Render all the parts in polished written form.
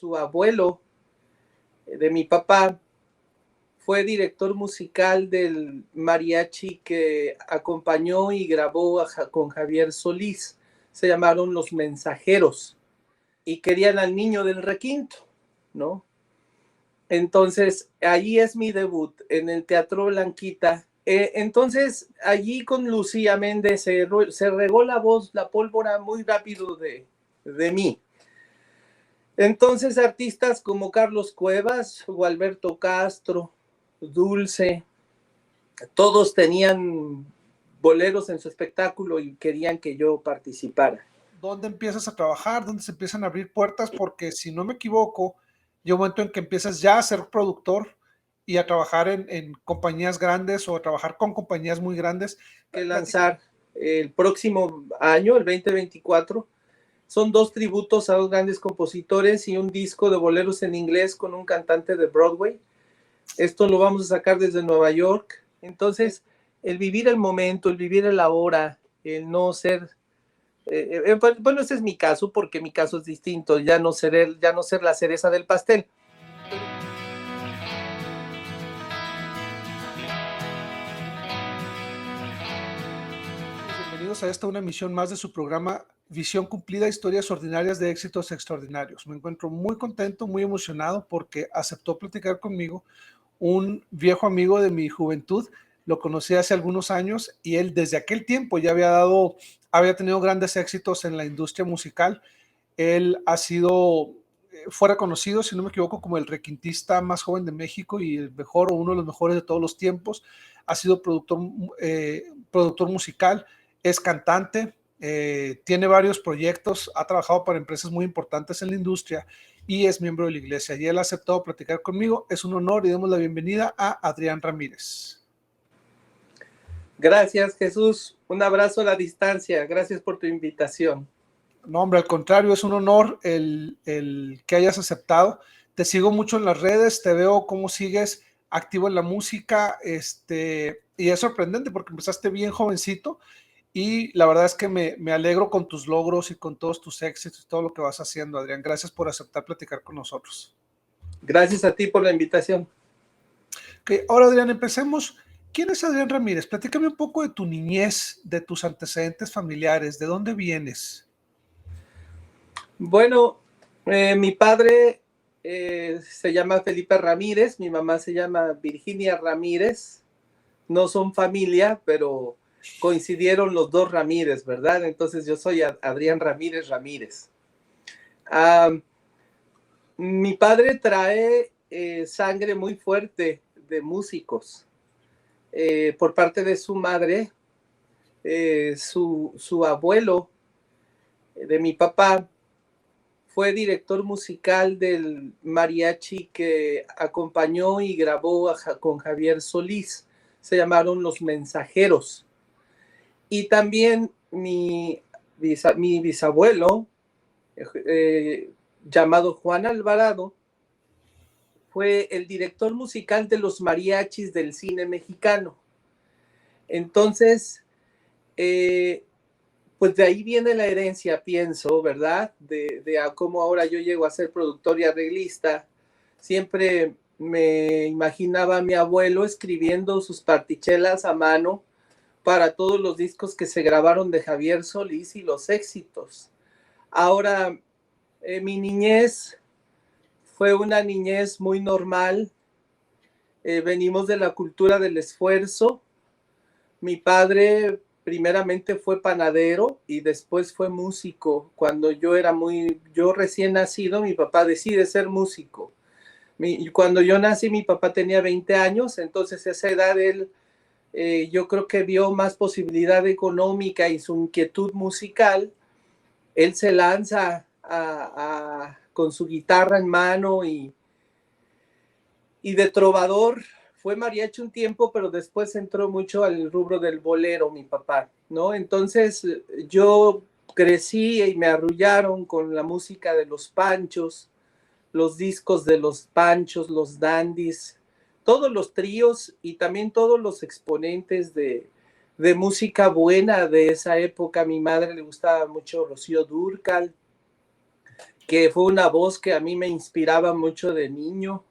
su abuelo de mi papá fue director musical del mariachi que acompañó y grabó con Javier Solís. Se llamaron Los Mensajeros y querían al niño del requinto, ¿no? Entonces, allí es mi debut, en el Teatro Blanquita. Entonces, allí con Lucía Méndez se regó la voz, la pólvora muy rápido de mí. Entonces, artistas como Carlos Cuevas, Gualberto Castro, Dulce, todos tenían boleros en su espectáculo y querían que yo participara. ¿Dónde empiezas a trabajar? ¿Dónde se empiezan a abrir puertas? Porque si no me equivoco, llega un momento en que empiezas ya a ser productor y a trabajar en compañías grandes o a trabajar con compañías muy grandes. Que lanzar el próximo año, el 2024, son 2 tributos a 2 grandes compositores y un disco de boleros en inglés con un cantante de Broadway. Esto lo vamos a sacar desde Nueva York. Entonces, el vivir el momento, el vivir el ahora, el no ser... bueno, ese es mi caso, porque mi caso es distinto, ya no ser la cereza del pastel. Bienvenidos a una emisión más de su programa Visión Cumplida, historias ordinarias de éxitos extraordinarios. Me encuentro muy contento, muy emocionado porque aceptó platicar conmigo un viejo amigo de mi juventud. Lo conocí hace algunos años y él desde aquel tiempo ya había tenido grandes éxitos en la industria musical. Él fue reconocido, si no me equivoco, como el requintista más joven de México y el mejor o uno de los mejores de todos los tiempos. Ha sido productor musical, es cantante, tiene varios proyectos, ha trabajado para empresas muy importantes en la industria y es miembro de la iglesia. Y él ha aceptado platicar conmigo. Es un honor y demos la bienvenida a Adrián Ramírez. Gracias, Jesús. Un abrazo a la distancia. Gracias por tu invitación. No, hombre, al contrario, es un honor el que hayas aceptado. Te sigo mucho en las redes, te veo cómo sigues activo en la música, y es sorprendente porque empezaste bien jovencito y la verdad es que me alegro con tus logros y con todos tus éxitos y todo lo que vas haciendo, Adrián. Gracias por aceptar platicar con nosotros. Gracias a ti por la invitación. Okay, ahora, Adrián, empecemos. ¿Quién es Adrián Ramírez? Platícame un poco de tu niñez, de tus antecedentes familiares, ¿de dónde vienes? Bueno, mi padre se llama Felipe Ramírez, mi mamá se llama Virginia Ramírez. No son familia, pero coincidieron los 2 Ramírez, ¿verdad? Entonces yo soy Adrián Ramírez Ramírez. Mi padre trae sangre muy fuerte de músicos. Por parte de su madre, su abuelo de mi papá fue director musical del mariachi que acompañó y grabó con Javier Solís. Se llamaron Los Mensajeros. Y también mi bisabuelo, llamado Juan Alvarado, fue el director musical de los mariachis del cine mexicano. Entonces, pues de ahí viene la herencia, pienso, ¿verdad? De cómo ahora yo llego a ser productor y arreglista. Siempre me imaginaba a mi abuelo escribiendo sus partichelas a mano para todos los discos que se grabaron de Javier Solís y los éxitos. Ahora, mi niñez fue una niñez muy normal. Venimos de la cultura del esfuerzo. Mi padre primeramente fue panadero y después fue músico. Cuando yo recién nacido, mi papá decide ser músico. Cuando yo nací, mi papá tenía 20 años, entonces a esa edad él, yo creo que vio más posibilidad económica y su inquietud musical. Él se lanza con su guitarra en mano y de trovador. Fue mariachi un tiempo, pero después entró mucho al rubro del bolero, mi papá, ¿no? Entonces yo crecí y me arrullaron con la música de los Panchos, los discos de los Panchos, los Dandies, todos los tríos y también todos los exponentes de música buena de esa época. A mi madre le gustaba mucho Rocío Dúrcal, que fue una voz que a mí me inspiraba mucho de niño.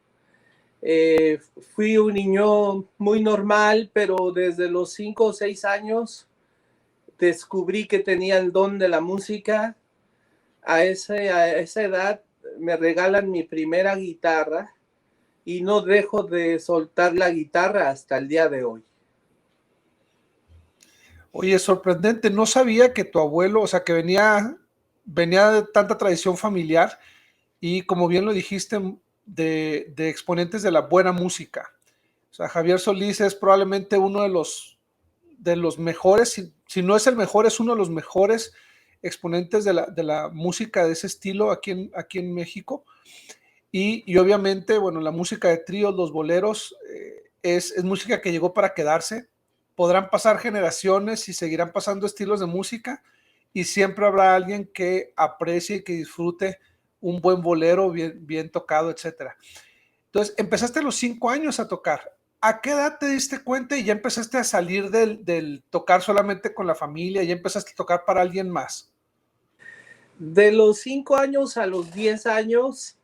Fui un niño muy normal, pero desde los 5 o 6 años descubrí que tenía el don de la música. A esa edad me regalan mi primera guitarra y no dejo de soltar la guitarra hasta el día de hoy. Oye, sorprendente, no sabía que tu abuelo, o sea, que venía de tanta tradición familiar y como bien lo dijiste, de exponentes de la buena música. O sea, Javier Solís es probablemente uno de los mejores, si no es el mejor, es uno de los mejores exponentes de la música de ese estilo aquí en México. Y obviamente, bueno, la música de tríos, los boleros, es música que llegó para quedarse. Podrán pasar generaciones y seguirán pasando estilos de música y siempre habrá alguien que aprecie y que disfrute un buen bolero bien tocado, etcétera. Entonces, empezaste a los 5 años a tocar. ¿A qué edad te diste cuenta y ya empezaste a salir del tocar solamente con la familia y ya empezaste a tocar para alguien más? De los 5 años a los 10 años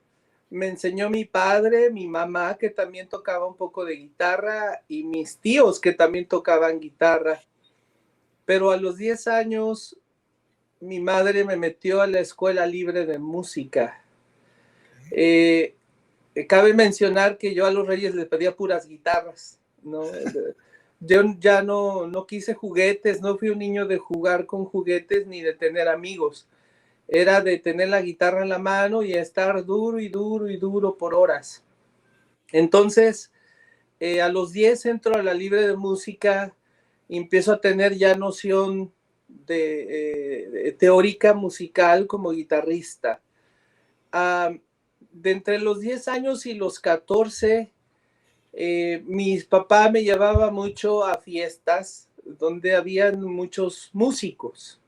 me enseñó mi padre, mi mamá que también tocaba un poco de guitarra y mis tíos que también tocaban guitarra. Pero a los 10 años mi madre me metió a la escuela libre de música. Eh, Cabe mencionar que yo a los reyes les pedía puras guitarras, ¿no? Yo ya no quise juguetes, no fui un niño de jugar con juguetes ni de tener amigos. Era de tener la guitarra en la mano y estar duro y duro y duro por horas. Entonces, a los 10 entro a la libre de música y empiezo a tener ya noción de teórica musical como guitarrista. De entre los 10 años y los 14, mis papás me llevaba mucho a fiestas donde habían muchos músicos.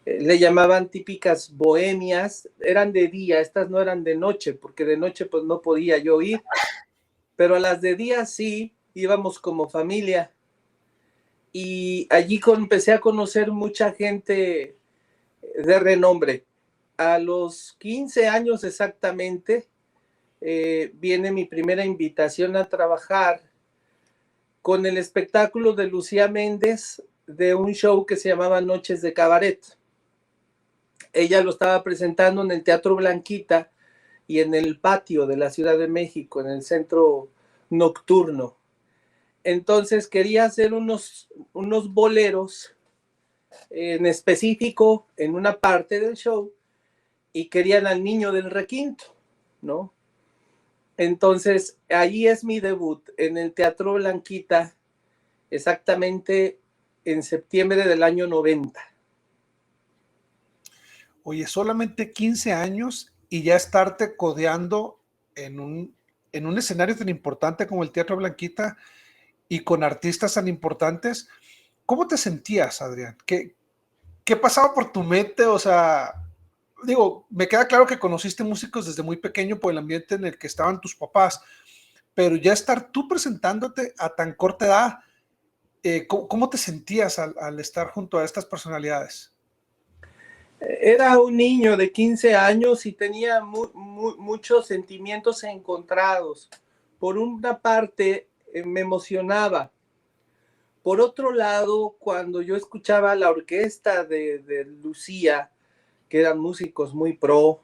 Le llamaban típicas bohemias, eran de día, estas no eran de noche, porque de noche pues no podía yo ir, pero a las de día sí, íbamos como familia. Y allí empecé a conocer mucha gente de renombre. A los 15 años exactamente, viene mi primera invitación a trabajar con el espectáculo de Lucía Méndez de un show que se llamaba Noches de Cabaret. Ella lo estaba presentando en el Teatro Blanquita y en el patio de la Ciudad de México, en el centro nocturno. Entonces quería hacer unos boleros en específico en una parte del show y querían al niño del requinto, ¿no? Entonces ahí es mi debut en el Teatro Blanquita, exactamente en septiembre del año 90. Oye, solamente 15 años y ya estarte codeando en un escenario tan importante como el Teatro Blanquita y con artistas tan importantes. ¿Cómo te sentías, Adrián? ¿Qué pasaba por tu mente? O sea, digo, me queda claro que conociste músicos desde muy pequeño por el ambiente en el que estaban tus papás, pero ya estar tú presentándote a tan corta edad, ¿cómo te sentías al estar junto a estas personalidades? Era un niño de 15 años y tenía muchos sentimientos encontrados. Por una parte, me emocionaba. Por otro lado, cuando yo escuchaba la orquesta de Lucía, que eran músicos muy pro,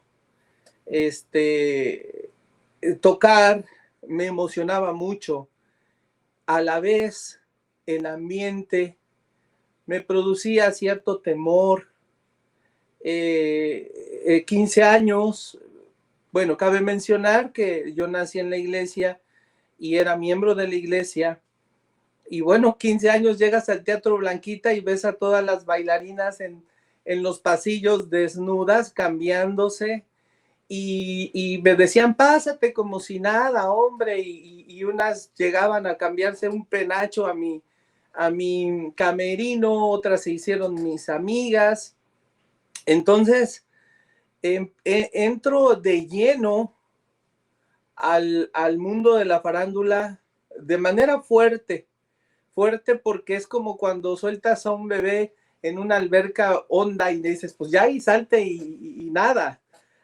tocar me emocionaba mucho. A la vez, el ambiente me producía cierto temor. 15 años, bueno, cabe mencionar que yo nací en la iglesia y era miembro de la iglesia. Y bueno, 15 años llegas al Teatro Blanquita y ves a todas las bailarinas en los pasillos desnudas, cambiándose. Y me decían, pásate como si nada, hombre. Y unas llegaban a cambiarse un penacho a mi camerino, otras se hicieron mis amigas. Entonces, entro de lleno al mundo de la farándula de manera fuerte, fuerte porque es como cuando sueltas a un bebé en una alberca honda y dices, pues ya y salte y nada.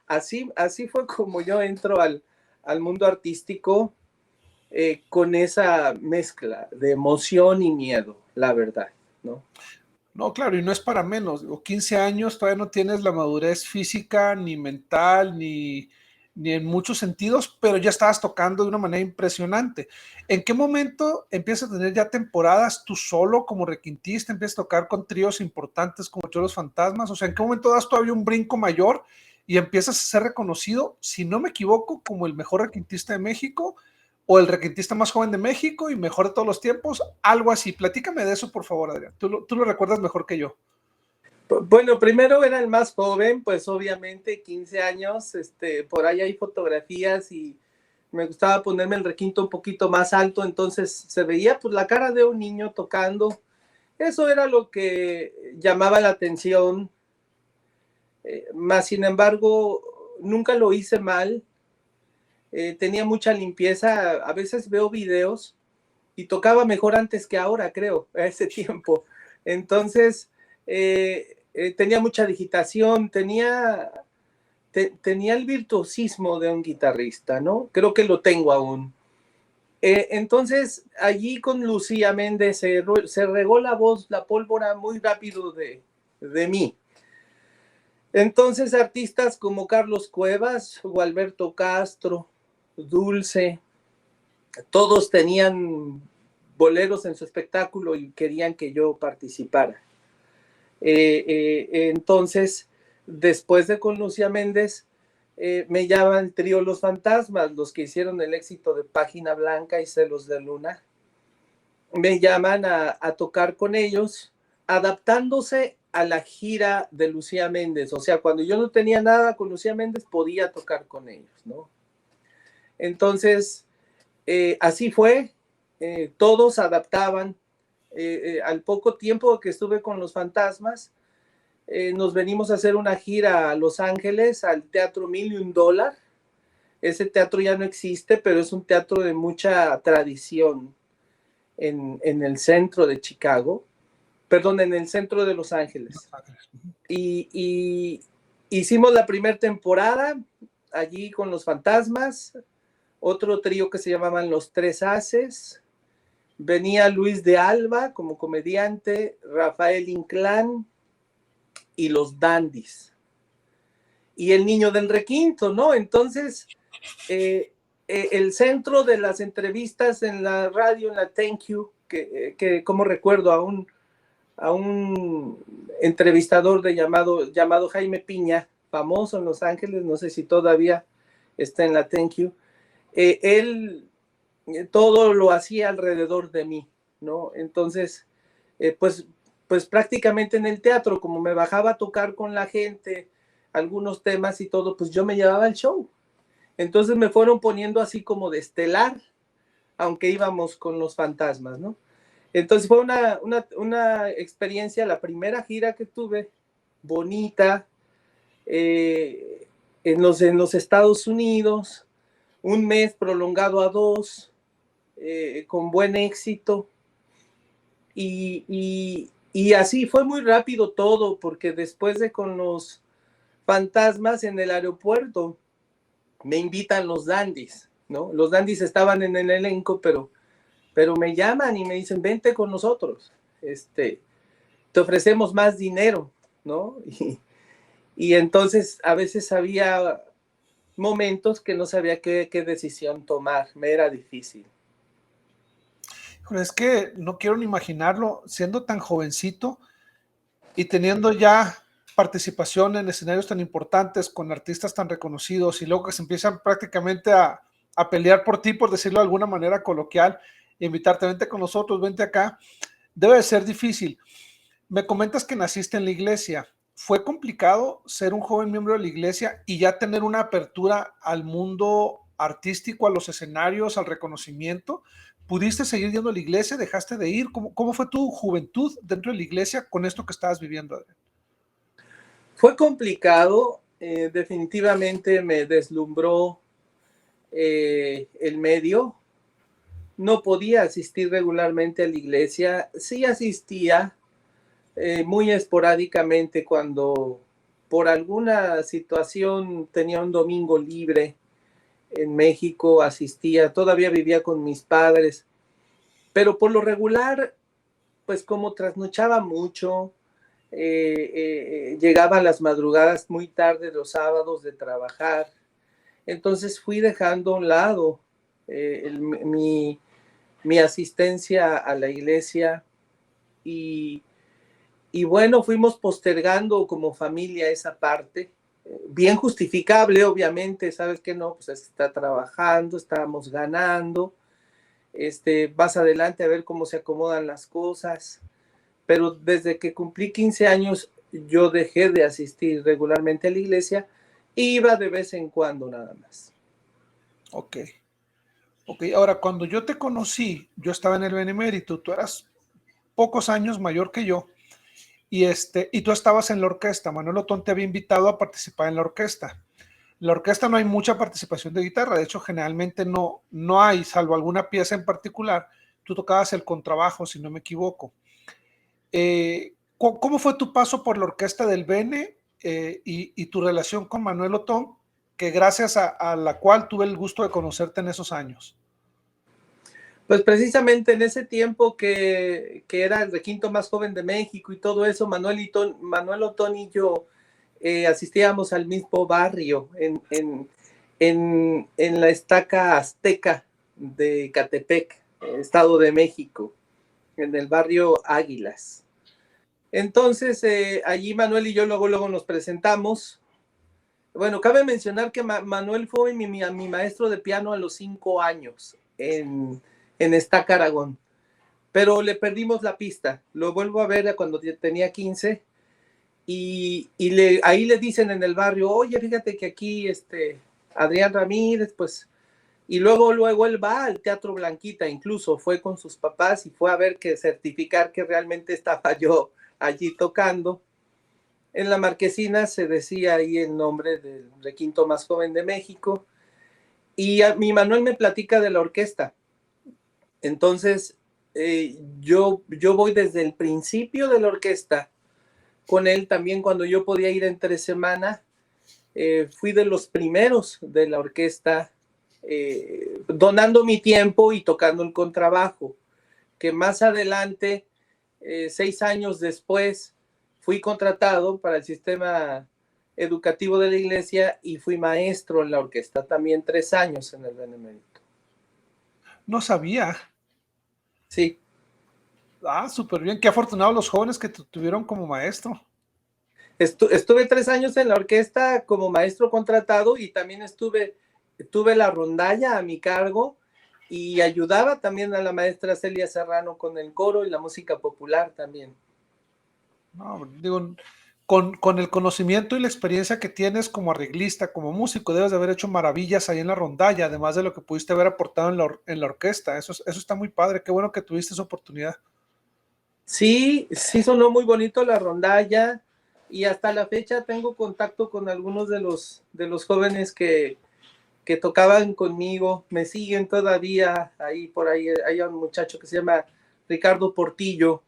Así fue como yo entro al mundo artístico, con esa mezcla de emoción y miedo, la verdad, ¿no? No, claro, y no es para menos. Digo, 15 años todavía no tienes la madurez física, ni mental, ni en muchos sentidos, pero ya estabas tocando de una manera impresionante. ¿En qué momento empiezas a tener ya temporadas tú solo como requintista? ¿Empiezas a tocar con tríos importantes como Cholos Fantasmas? O sea, ¿en qué momento das todavía un brinco mayor y empiezas a ser reconocido, si no me equivoco, como el mejor requintista de México o el requintista más joven de México y mejor de todos los tiempos? Algo así. Platícame de eso, por favor, Adrián. Tú lo recuerdas mejor que yo. Bueno, primero era el más joven, pues obviamente 15 años, por ahí hay fotografías y me gustaba ponerme el requinto un poquito más alto, entonces se veía pues la cara de un niño tocando. Eso era lo que llamaba la atención, más sin embargo, nunca lo hice mal, tenía mucha limpieza, a veces veo videos y tocaba mejor antes que ahora, creo, a ese tiempo. Entonces, tenía mucha digitación, tenía el virtuosismo de un guitarrista, ¿no? Creo que lo tengo aún. Entonces, allí con Lucía Méndez se regó la voz, la pólvora muy rápido de mí. Entonces, artistas como Carlos Cuevas o Alberto Castro, Dulce, todos tenían boleros en su espectáculo y querían que yo participara. Entonces, después de con Lucía Méndez, me llaman el trío Los Fantasmas, los que hicieron el éxito de Página Blanca y Celos de Luna. Me llaman a tocar con ellos, adaptándose a la gira de Lucía Méndez. O sea, cuando yo no tenía nada con Lucía Méndez, podía tocar con ellos, ¿no? Entonces, así fue, todos adaptaban. Al poco tiempo que estuve con Los Fantasmas, nos venimos a hacer una gira a Los Ángeles, al Teatro Mil y un Dólar. Ese teatro ya no existe, pero es un teatro de mucha tradición en el centro de Chicago, perdón, en el centro de Los Ángeles. Y hicimos la primera temporada allí con Los Fantasmas, otro trío que se llamaban Los Tres Haces. Venía Luis de Alba como comediante, Rafael Inclán y los Dandys. Y el niño del requinto, ¿no? Entonces, el centro de las entrevistas en la radio, en la Thank You, que como recuerdo a un entrevistador llamado Jaime Piña, famoso en Los Ángeles, no sé si todavía está en la Thank You, él todo lo hacía alrededor de mí, ¿no? Entonces, pues prácticamente en el teatro, como me bajaba a tocar con la gente, algunos temas y todo, pues yo me llevaba el show. Entonces me fueron poniendo así como de estelar, aunque íbamos con Los Fantasmas, ¿no? Entonces fue una experiencia, la primera gira que tuve, bonita, en los Estados Unidos, un mes prolongado a 2, con buen éxito. Y así fue muy rápido todo, porque después de con Los Fantasmas en el aeropuerto, me invitan los Dandys, ¿no? Los Dandys estaban en el elenco, pero me llaman y me dicen, vente con nosotros, te ofrecemos más dinero, ¿no? Y entonces a veces había momentos que no sabía qué decisión tomar, me era difícil. Es que no quiero ni imaginarlo siendo tan jovencito y teniendo ya participación en escenarios tan importantes con artistas tan reconocidos y luego que se empiezan prácticamente a pelear por ti, por decirlo de alguna manera coloquial, e invitarte, vente con nosotros, vente acá, debe de ser difícil. Me comentas que naciste en la iglesia. ¿Fue complicado ser un joven miembro de la iglesia y ya tener una apertura al mundo artístico, a los escenarios, al reconocimiento? ¿Pudiste seguir yendo a la iglesia? ¿Dejaste de ir? ¿Cómo fue tu juventud dentro de la iglesia con esto que estabas viviendo, Adrián? Fue complicado, definitivamente me deslumbró el medio. No podía asistir regularmente a la iglesia, sí asistía, muy esporádicamente cuando por alguna situación tenía un domingo libre en México, asistía, todavía vivía con mis padres, pero por lo regular, pues como trasnochaba mucho, llegaba a las madrugadas muy tarde los sábados de trabajar, entonces fui dejando a un lado mi asistencia a la iglesia y, y bueno, fuimos postergando como familia esa parte, bien justificable, obviamente, sabes que no, pues está trabajando, estábamos ganando, vas adelante a ver cómo se acomodan las cosas, pero desde que cumplí 15 años yo dejé de asistir regularmente a la iglesia, iba de vez en cuando nada más. Ok. Ok, ahora cuando yo te conocí, yo estaba en el Benemérito, tú eras pocos años mayor que yo, y tú estabas en la orquesta. Manuel Otón te había invitado a participar en la orquesta. En la orquesta no hay mucha participación de guitarra, de hecho generalmente no hay, salvo alguna pieza en particular. Tú tocabas el contrabajo, si no me equivoco. ¿Cómo fue tu paso por la orquesta del Bene y tu relación con Manuel Otón, que gracias a la cual tuve el gusto de conocerte en esos años? Pues precisamente en ese tiempo que era el requinto más joven de México y todo eso, Manuel Otón y yo asistíamos al mismo barrio en la estaca azteca de Catepec, Estado de México, en el barrio Águilas. Entonces, allí Manuel y yo luego nos presentamos. Bueno, cabe mencionar que Manuel fue mi maestro de piano a los 5 años en Estaca Aragón, pero le perdimos la pista. Lo vuelvo a ver cuando tenía 15 y ahí le dicen en el barrio, oye, fíjate que aquí Adrián Ramírez, pues, y luego él va al Teatro Blanquita, incluso fue con sus papás y fue a ver que certificar que realmente estaba yo allí tocando. En la marquesina se decía ahí el nombre del requinto más joven de México y mi Manuel me platica de la orquesta. Entonces, yo voy desde el principio de la orquesta con él también cuando yo podía ir entre semana. Fui de los primeros de la orquesta, donando mi tiempo y tocando el contrabajo, que más adelante, 6 años después, fui contratado para el sistema educativo de la iglesia y fui maestro en la orquesta, también 3 años en el Benemérito. No sabía. Sí. Ah, súper bien. Qué afortunados los jóvenes que te tuvieron como maestro. Estuve 3 años en la orquesta como maestro contratado y también tuve la rondalla a mi cargo y ayudaba también a la maestra Celia Serrano con el coro y la música popular también. No, digo, con el conocimiento y la experiencia que tienes como arreglista, como músico, debes de haber hecho maravillas ahí en la rondalla, además de lo que pudiste haber aportado en la orquesta. Eso está muy padre. Qué bueno que tuviste esa oportunidad. Sí, sí sonó muy bonito la rondalla y hasta la fecha tengo contacto con algunos de los jóvenes que tocaban conmigo, me siguen todavía ahí por ahí. Hay un muchacho que se llama Ricardo Portillo,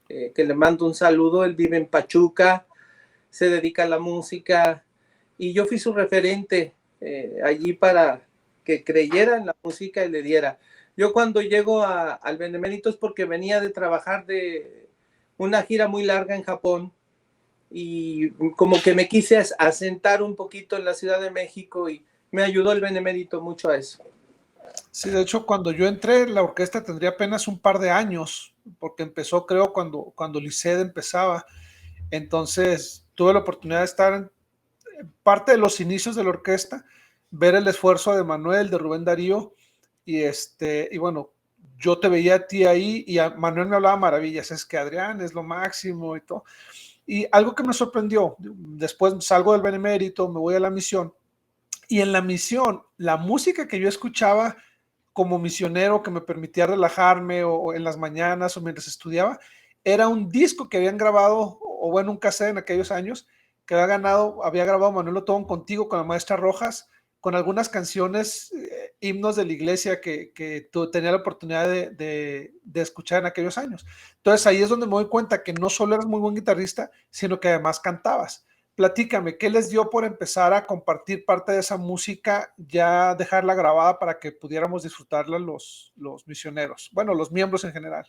que le mando un saludo. Él vive en Pachuca, se dedica a la música y yo fui su referente allí para que creyera en la música y le diera. Yo cuando llego al Benemérito es porque venía de trabajar de una gira muy larga en Japón y como que me quise asentar un poquito en la Ciudad de México y me ayudó el Benemérito mucho a eso. Sí, de hecho, cuando yo entré, la orquesta tendría apenas un par de años, porque empezó, creo, cuando Lisset empezaba. Entonces, tuve la oportunidad de estar en parte de los inicios de la orquesta, ver el esfuerzo de Manuel, de Rubén Darío, y bueno, yo te veía a ti ahí y a Manuel me hablaba maravillas, es que Adrián es lo máximo y todo. Y algo que me sorprendió, después salgo del Benemérito, me voy a la misión, y en la misión, la música que yo escuchaba como misionero que me permitía relajarme o en las mañanas o mientras estudiaba, era un disco que habían grabado, o bueno, un cassette en aquellos años, que había grabado Manuel Otón contigo, con la maestra Rojas, con algunas canciones himnos de la iglesia que tú tenías la oportunidad de escuchar en aquellos años. Entonces ahí es donde me doy cuenta que no solo eres muy buen guitarrista, sino que además cantabas. Platícame, ¿qué les dio por empezar a compartir parte de esa música, ya dejarla grabada para que pudiéramos disfrutarla los misioneros? Bueno, los miembros en general.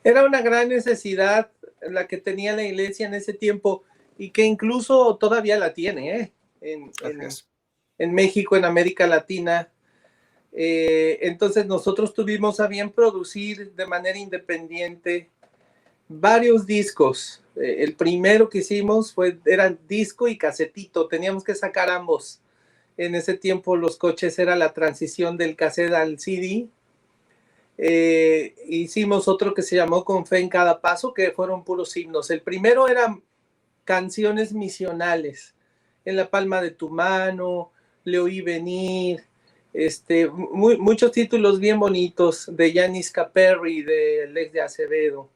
Era una gran necesidad la que tenía la iglesia en ese tiempo y que incluso todavía la tiene, ¿eh? En México, en América Latina. Entonces nosotros tuvimos a bien producir de manera independiente varios discos. El primero que hicimos era disco y casetito, teníamos que sacar ambos. En ese tiempo los coches era la transición del cassette al CD. Hicimos otro que se llamó Con Fe en Cada Paso, que fueron puros himnos. El primero eran canciones misionales, En la palma de tu mano, Le oí venir, muchos títulos bien bonitos de Yanis Caperry, de Lex de Acevedo.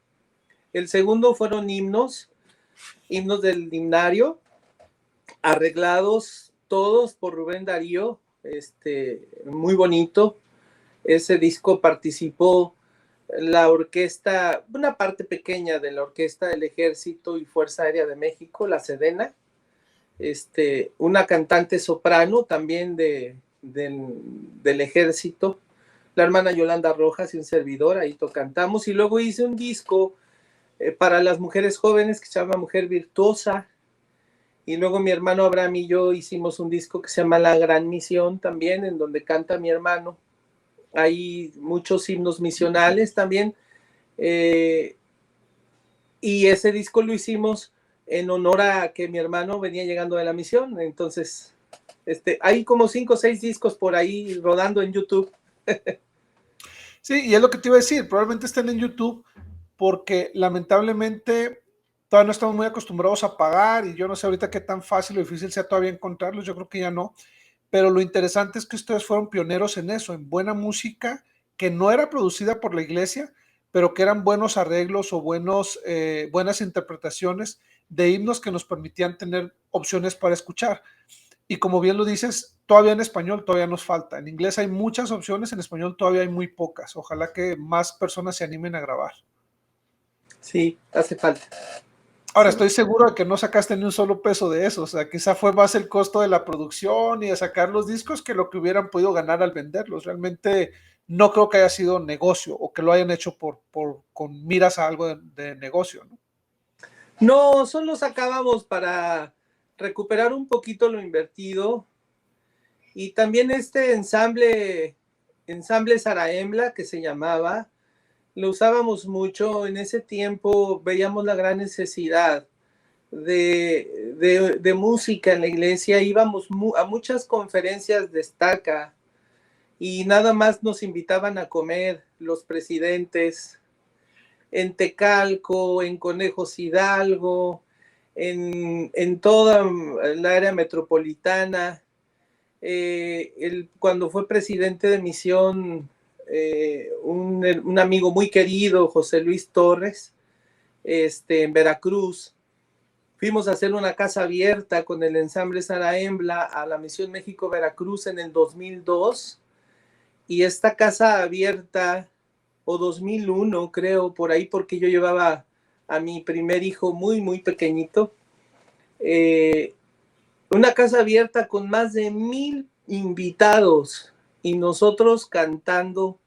El segundo fueron himnos del himnario, arreglados todos por Rubén Darío, muy bonito. Ese disco participó la orquesta, una parte pequeña de la orquesta del Ejército y Fuerza Aérea de México, la Sedena, una cantante soprano también del Ejército, la hermana Yolanda Rojas y un servidor, ahí cantamos, y luego hice un disco para las mujeres jóvenes que se llama Mujer Virtuosa, y luego mi hermano Abraham y yo hicimos un disco que se llama La Gran Misión también, en donde canta mi hermano. Hay muchos himnos misionales también, y ese disco lo hicimos en honor a que mi hermano venía llegando de la misión. Entonces, hay como 5 o 6 discos por ahí rodando en YouTube. Sí, y es lo que te iba a decir, probablemente estén en YouTube porque lamentablemente todavía no estamos muy acostumbrados a pagar y yo no sé ahorita qué tan fácil o difícil sea todavía encontrarlos, yo creo que ya no, pero lo interesante es que ustedes fueron pioneros en eso, en buena música que no era producida por la iglesia, pero que eran buenos arreglos o buenas interpretaciones de himnos que nos permitían tener opciones para escuchar. Y como bien lo dices, todavía en español todavía nos falta. En inglés hay muchas opciones, en español todavía hay muy pocas. Ojalá que más personas se animen a grabar. Sí, hace falta. Ahora, Sí. estoy seguro de que no sacaste ni un solo peso de eso. O sea, quizá fue más el costo de la producción y de sacar los discos que lo que hubieran podido ganar al venderlos. Realmente no creo que haya sido negocio o que lo hayan hecho con miras a algo de negocio, ¿no? No, solo sacábamos para recuperar un poquito lo invertido. Y también ensamble Saraembla, que se llamaba, lo usábamos mucho. En ese tiempo veíamos la gran necesidad de música en la iglesia. Íbamos a muchas conferencias de estaca y nada más nos invitaban a comer los presidentes en Tecalco, en Conejos Hidalgo, en toda la área metropolitana. Cuando fue presidente de misión, un amigo muy querido, José Luis Torres, en Veracruz, fuimos a hacer una casa abierta con el ensamble Saraembla a la Misión México-Veracruz en el 2002, y esta casa abierta, o 2001 creo, por ahí, porque yo llevaba a mi primer hijo muy, muy pequeñito, una casa abierta con más de 1,000 invitados y nosotros cantando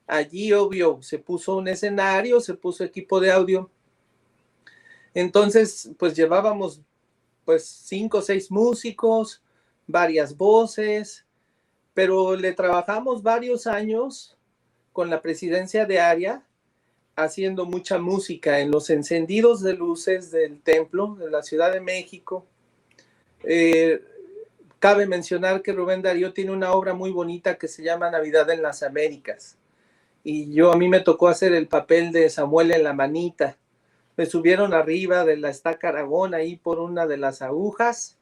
allí. Obvio, se puso un escenario, se puso equipo de audio. Entonces, pues llevábamos pues 5 o 6 músicos, varias voces, pero le trabajamos varios años con la presidencia de área, haciendo mucha música en los encendidos de luces del templo de la Ciudad de México. Cabe mencionar que Rubén Darío tiene una obra muy bonita que se llama Navidad en las Américas, y a mí me tocó hacer el papel de Samuel en la manita. Me subieron arriba de la estaca Aragón ahí por una de las agujas,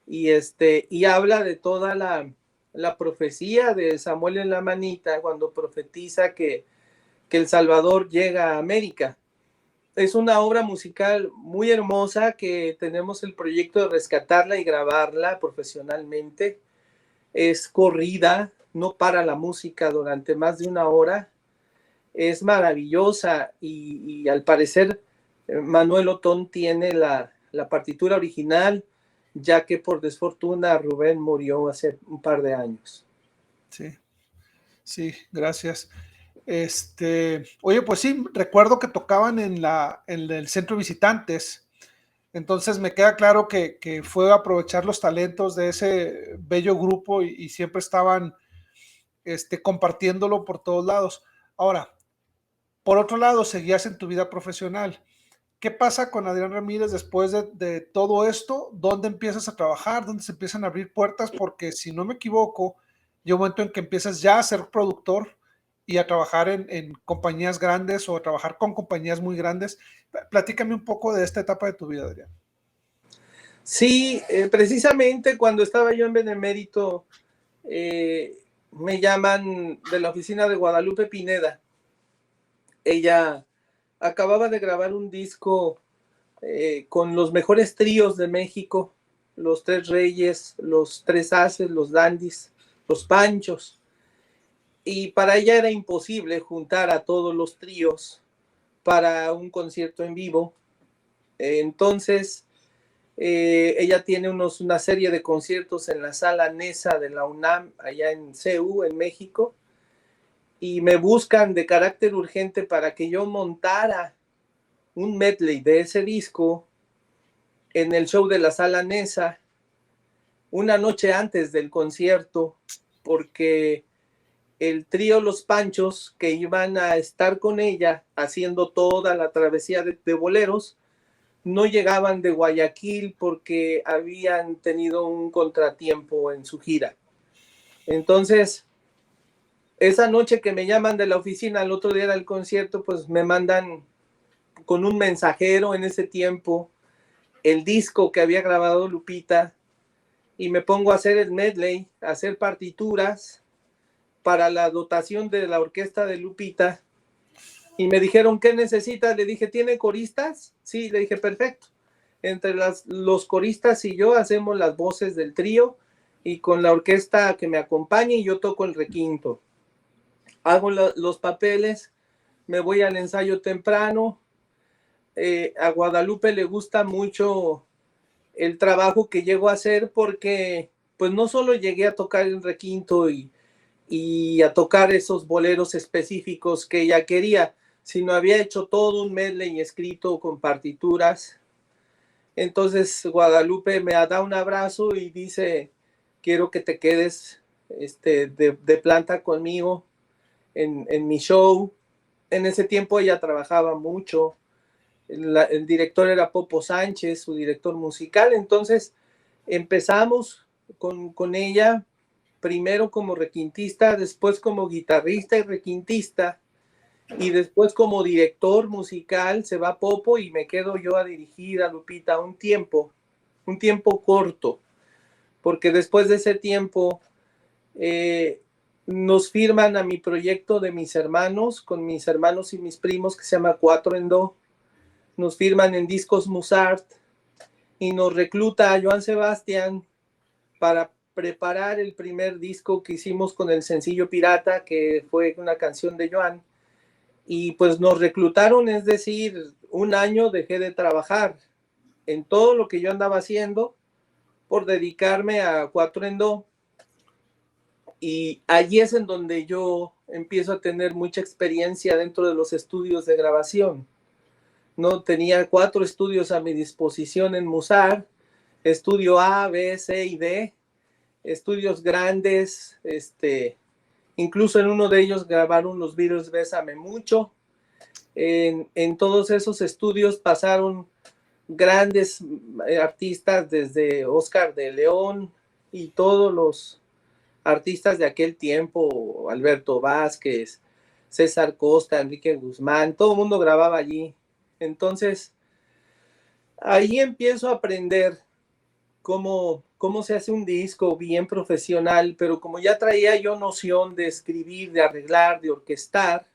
y habla de toda la profecía de Samuel en la manita cuando profetiza que El Salvador llega a América. Es una obra musical muy hermosa que tenemos el proyecto de rescatarla y grabarla profesionalmente. es corrida, no para la música durante más de una hora, es maravillosa y al parecer Manuel Otón tiene la partitura original, ya que por desfortuna Rubén murió hace un par de años. Sí, sí, gracias. Oye, pues sí, recuerdo que tocaban en el centro de visitantes. Entonces me queda claro que fue aprovechar los talentos de ese bello grupo y siempre estaban compartiéndolo por todos lados. Ahora, por otro lado, seguías en tu vida profesional. ¿Qué pasa con Adrián Ramírez después de todo esto? ¿Dónde empiezas a trabajar? ¿Dónde se empiezan a abrir puertas? Porque si no me equivoco, llega un momento en que empiezas ya a ser productor y a trabajar en compañías grandes o a trabajar con compañías muy grandes. Platícame un poco de esta etapa de tu vida, Adrián. Sí, precisamente cuando estaba yo en Benemérito, me llaman de la oficina de Guadalupe Pineda. Ella acababa de grabar un disco con los mejores tríos de México, los Tres Reyes, los Tres Haces, los Dandis, los Panchos. Y para ella era imposible juntar a todos los tríos para un concierto en vivo. Entonces, ella tiene una serie de conciertos en la sala NESA de la UNAM, allá en CEU, en México, y me buscan de carácter urgente para que yo montara un medley de ese disco en el show de la sala NESA una noche antes del concierto, porque el trío Los Panchos, que iban a estar con ella haciendo toda la travesía de boleros, no llegaban de Guayaquil porque habían tenido un contratiempo en su gira. Entonces, esa noche que me llaman de la oficina, el otro día del concierto, pues me mandan con un mensajero en ese tiempo el disco que había grabado Lupita y me pongo a hacer el medley, a hacer partituras para la dotación de la orquesta de Lupita. Y me dijeron, ¿qué necesitas? Le dije, ¿tiene coristas? Sí, le dije, perfecto. Entre los coristas y yo hacemos las voces del trío y con la orquesta que me acompañe y yo toco el requinto. Hago los papeles, me voy al ensayo temprano. A Guadalupe le gusta mucho el trabajo que llego a hacer porque pues no solo llegué a tocar el requinto y a tocar esos boleros específicos que ella quería, sino había hecho todo un medley escrito con partituras. Entonces Guadalupe me da un abrazo y dice, quiero que te quedes de planta conmigo en mi show. En ese tiempo ella trabajaba mucho. El director era Popo Sánchez, su director musical. Entonces empezamos con ella, primero como requintista, después como guitarrista y requintista, y después como director musical se va Popo y me quedo yo a dirigir a Lupita un tiempo corto, porque después de ese tiempo nos firman a mi proyecto de mis hermanos, con mis hermanos y mis primos, que se llama Cuatro en Do. Nos firman en Discos Musart y nos recluta a Joan Sebastián para preparar el primer disco que hicimos con el sencillo Pirata, que fue una canción de Joan. Y pues nos reclutaron, es decir, un año dejé de trabajar en todo lo que yo andaba haciendo por dedicarme a Cuatro en Do. Y allí es en donde yo empiezo a tener mucha experiencia dentro de los estudios de grabación. No tenía 4 estudios a mi disposición en Musar, estudio A, B, C y D, estudios grandes, incluso en uno de ellos grabaron los Beatles Bésame Mucho. En todos esos estudios pasaron grandes artistas desde Oscar de León y todos los artistas de aquel tiempo, Alberto Vázquez, César Costa, Enrique Guzmán, todo el mundo grababa allí. Entonces, ahí empiezo a aprender cómo se hace un disco bien profesional, pero como ya traía yo noción de escribir, de arreglar, de orquestar,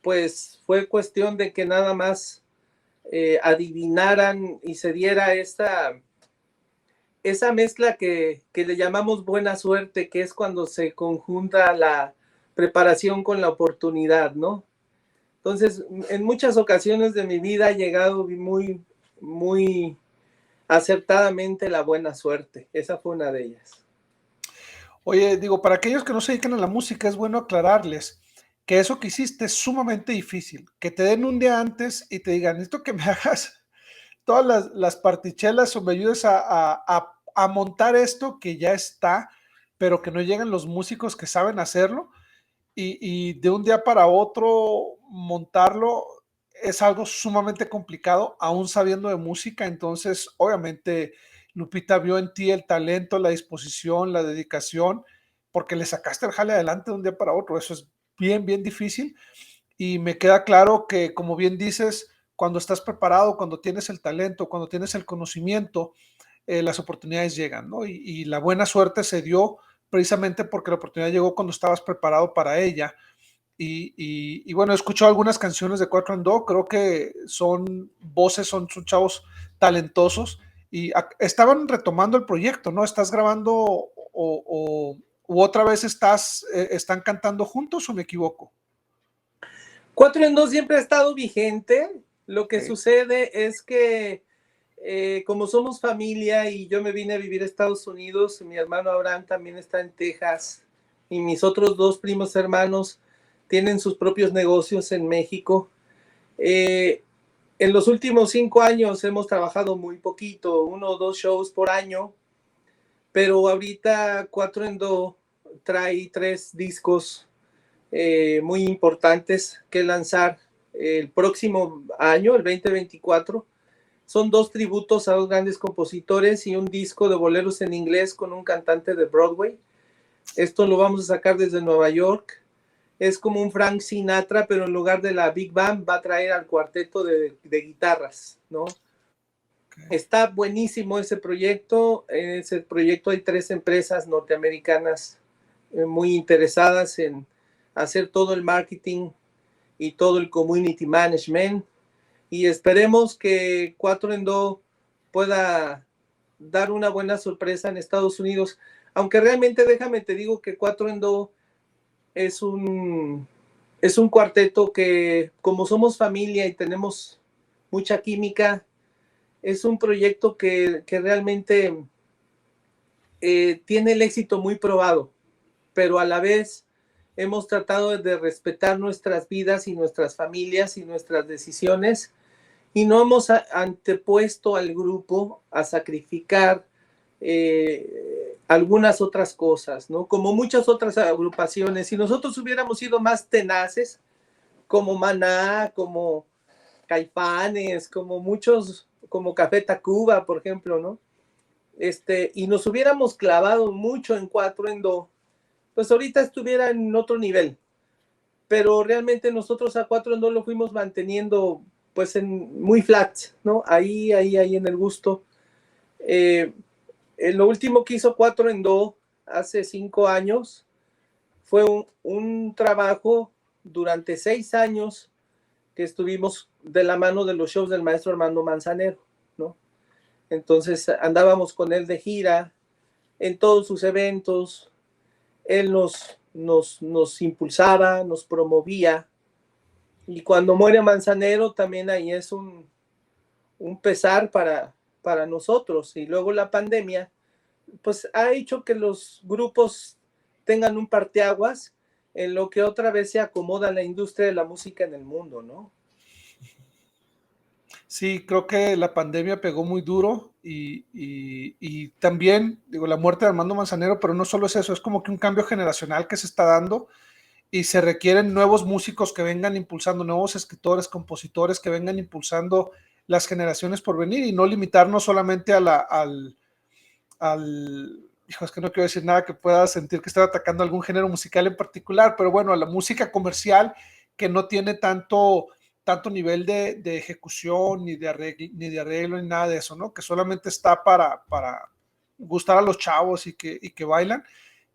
pues fue cuestión de que nada más adivinaran y se diera esa mezcla que le llamamos buena suerte, que es cuando se conjunta la preparación con la oportunidad, ¿no? Entonces, en muchas ocasiones de mi vida ha llegado muy, muy acertadamente la buena suerte. Esa fue una de ellas. Oye, digo, para aquellos que no se dedican a la música, es bueno aclararles que eso que hiciste es sumamente difícil. Que te den un día antes y te digan, necesito que me hagas todas las partichelas o me ayudes a montar esto que ya está, pero que no llegan los músicos que saben hacerlo. Y de un día para otro montarlo es algo sumamente complicado, aún sabiendo de música. Entonces, obviamente, Lupita vio en ti el talento, la disposición, la dedicación, porque le sacaste el jale adelante de un día para otro. Eso es bien, bien difícil. Y me queda claro que, como bien dices, cuando estás preparado, cuando tienes el talento, cuando tienes el conocimiento, las oportunidades llegan, ¿no? Y la buena suerte se dio precisamente porque la oportunidad llegó cuando estabas preparado para ella. Y bueno, he escuchado algunas canciones de Cuatro en Do, creo que son voces, son chavos talentosos y estaban retomando el proyecto, ¿no? ¿Estás grabando u otra vez están cantando juntos o me equivoco? Cuatro en dos siempre ha estado vigente. Lo que Okay. sucede es que como somos familia y yo me vine a vivir a Estados Unidos, mi hermano Abraham también está en Texas y mis otros dos primos hermanos tienen sus propios negocios en México. Eh, en los últimos 5 años hemos trabajado muy poquito, 1 o 2 shows por año, pero ahorita Cuatro en Do trae 3 discos muy importantes que lanzar el próximo año, el 2024. Son 2 tributos a 2 grandes compositores y un disco de boleros en inglés con un cantante de Broadway. Esto lo vamos a sacar desde Nueva York. Es como un Frank Sinatra, pero en lugar de la Big Band va a traer al cuarteto de guitarras, ¿no? Okay. Está buenísimo ese proyecto. En ese proyecto hay 3 empresas norteamericanas muy interesadas en hacer todo el marketing y todo el community management. Y esperemos que Cuatro en Do pueda dar una buena sorpresa en Estados Unidos. Aunque realmente déjame te digo que Cuatro en Do es un cuarteto que, como somos familia y tenemos mucha química, es un proyecto que realmente tiene el éxito muy probado, pero a la vez hemos tratado de respetar nuestras vidas y nuestras familias y nuestras decisiones y no hemos antepuesto al grupo a sacrificar algunas otras cosas, ¿no? Como muchas otras agrupaciones. Si nosotros hubiéramos sido más tenaces, como Maná, como Caifanes, como muchos, como Café Tacuba, por ejemplo, ¿no? Y nos hubiéramos clavado mucho en Cuatro en Do, pues ahorita estuviera en otro nivel. Pero realmente nosotros a Cuatro en Do lo fuimos manteniendo pues muy flat, ¿no? Ahí en el gusto. Lo último que hizo Cuatro en Do hace 5 años fue un trabajo durante 6 años que estuvimos de la mano de los shows del maestro Armando Manzanero, ¿no? Entonces andábamos con él de gira en todos sus eventos, él nos impulsaba, nos promovía, y cuando muere Manzanero también ahí es un pesar para nosotros, y luego la pandemia pues ha hecho que los grupos tengan un parteaguas en lo que otra vez se acomoda la industria de la música en el mundo, ¿no? Sí, creo que la pandemia pegó muy duro y también, digo, la muerte de Armando Manzanero, pero no solo es eso, es como que un cambio generacional que se está dando y se requieren nuevos músicos que vengan impulsando, nuevos escritores, compositores que vengan impulsando las generaciones por venir y no limitarnos solamente hijo, es que no quiero decir nada que pueda sentir que estoy atacando algún género musical en particular, pero bueno, a la música comercial que no tiene tanto nivel de ejecución, ni de arreglo, ni nada de eso, ¿no? Que solamente está para gustar a los chavos y que bailan,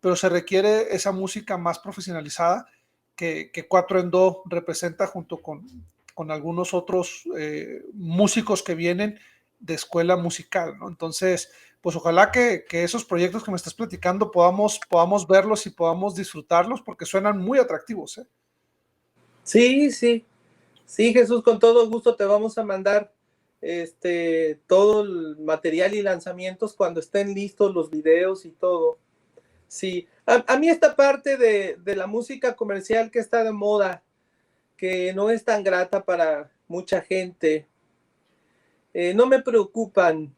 pero se requiere esa música más profesionalizada que Cuatro en Do representa junto con algunos otros músicos que vienen de escuela musical, ¿no? Entonces, pues ojalá que esos proyectos que me estás platicando podamos verlos y podamos disfrutarlos porque suenan muy atractivos, ¿eh? Sí, sí, sí, Jesús, con todo gusto te vamos a mandar todo el material y lanzamientos cuando estén listos los videos y todo. Sí, a mí esta parte de la música comercial que está de moda, que no es tan grata para mucha gente, no me preocupan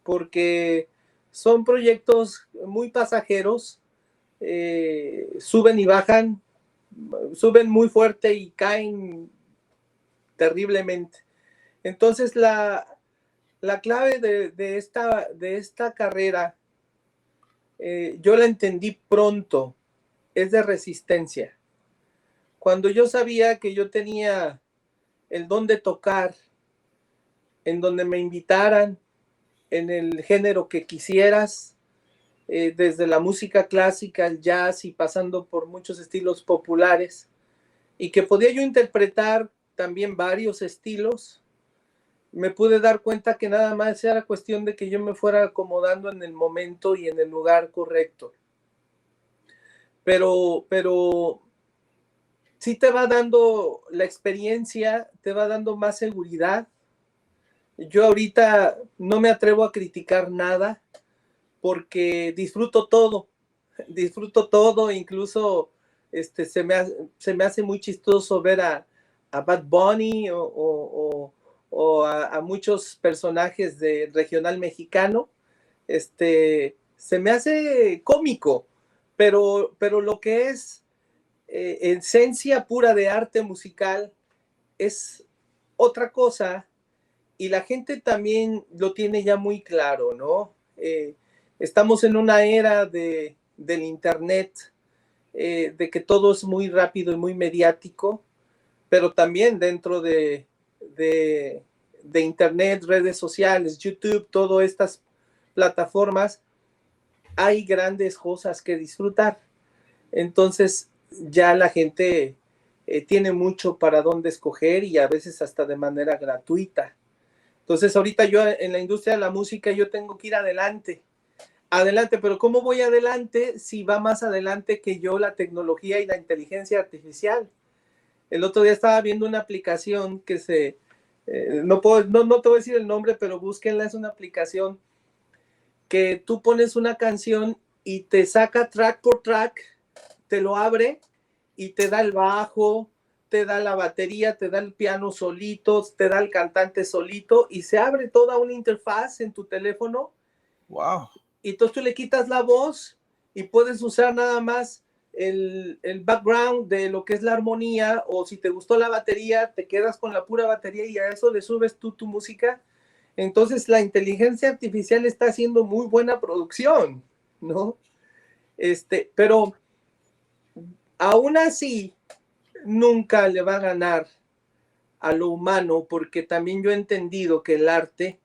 porque son proyectos muy pasajeros, suben y bajan, suben muy fuerte y caen terriblemente. Entonces la clave de esta carrera, yo la entendí pronto, es de resistencia. Cuando yo sabía que yo tenía el don de tocar, en donde me invitaran, en el género que quisieras, desde la música clásica, el jazz y pasando por muchos estilos populares, y que podía yo interpretar también varios estilos, me pude dar cuenta que nada más era cuestión de que yo me fuera acomodando en el momento y en el lugar correcto. Pero sí te va dando la experiencia, te va dando más seguridad. Yo ahorita no me atrevo a criticar nada porque disfruto todo, incluso se me hace muy chistoso ver a Bad Bunny o a muchos personajes de regional mexicano, se me hace cómico, pero lo que es esencia pura de arte musical es otra cosa y la gente también lo tiene ya muy claro, ¿no? Estamos en una era del internet, de que todo es muy rápido y muy mediático, pero también dentro de internet, redes sociales, YouTube, todas estas plataformas, hay grandes cosas que disfrutar. Entonces ya la gente tiene mucho para dónde escoger y a veces hasta de manera gratuita. Entonces ahorita yo en la industria de la música yo tengo que ir adelante, adelante, pero ¿cómo voy adelante si va más adelante que yo la tecnología y la inteligencia artificial? El otro día estaba viendo una aplicación que no te voy a decir el nombre, pero búsquenla, es una aplicación que tú pones una canción y te saca track por track, te lo abre y te da el bajo, te da la batería, te da el piano solito, te da el cantante solito y se abre toda una interfaz en tu teléfono. Wow. Y entonces tú le quitas la voz y puedes usar nada más el background de lo que es la armonía, o si te gustó la batería, te quedas con la pura batería y a eso le subes tú tu música. Entonces la inteligencia artificial está haciendo muy buena producción, ¿no? Pero aún así nunca le va a ganar a lo humano, porque también yo he entendido que el arte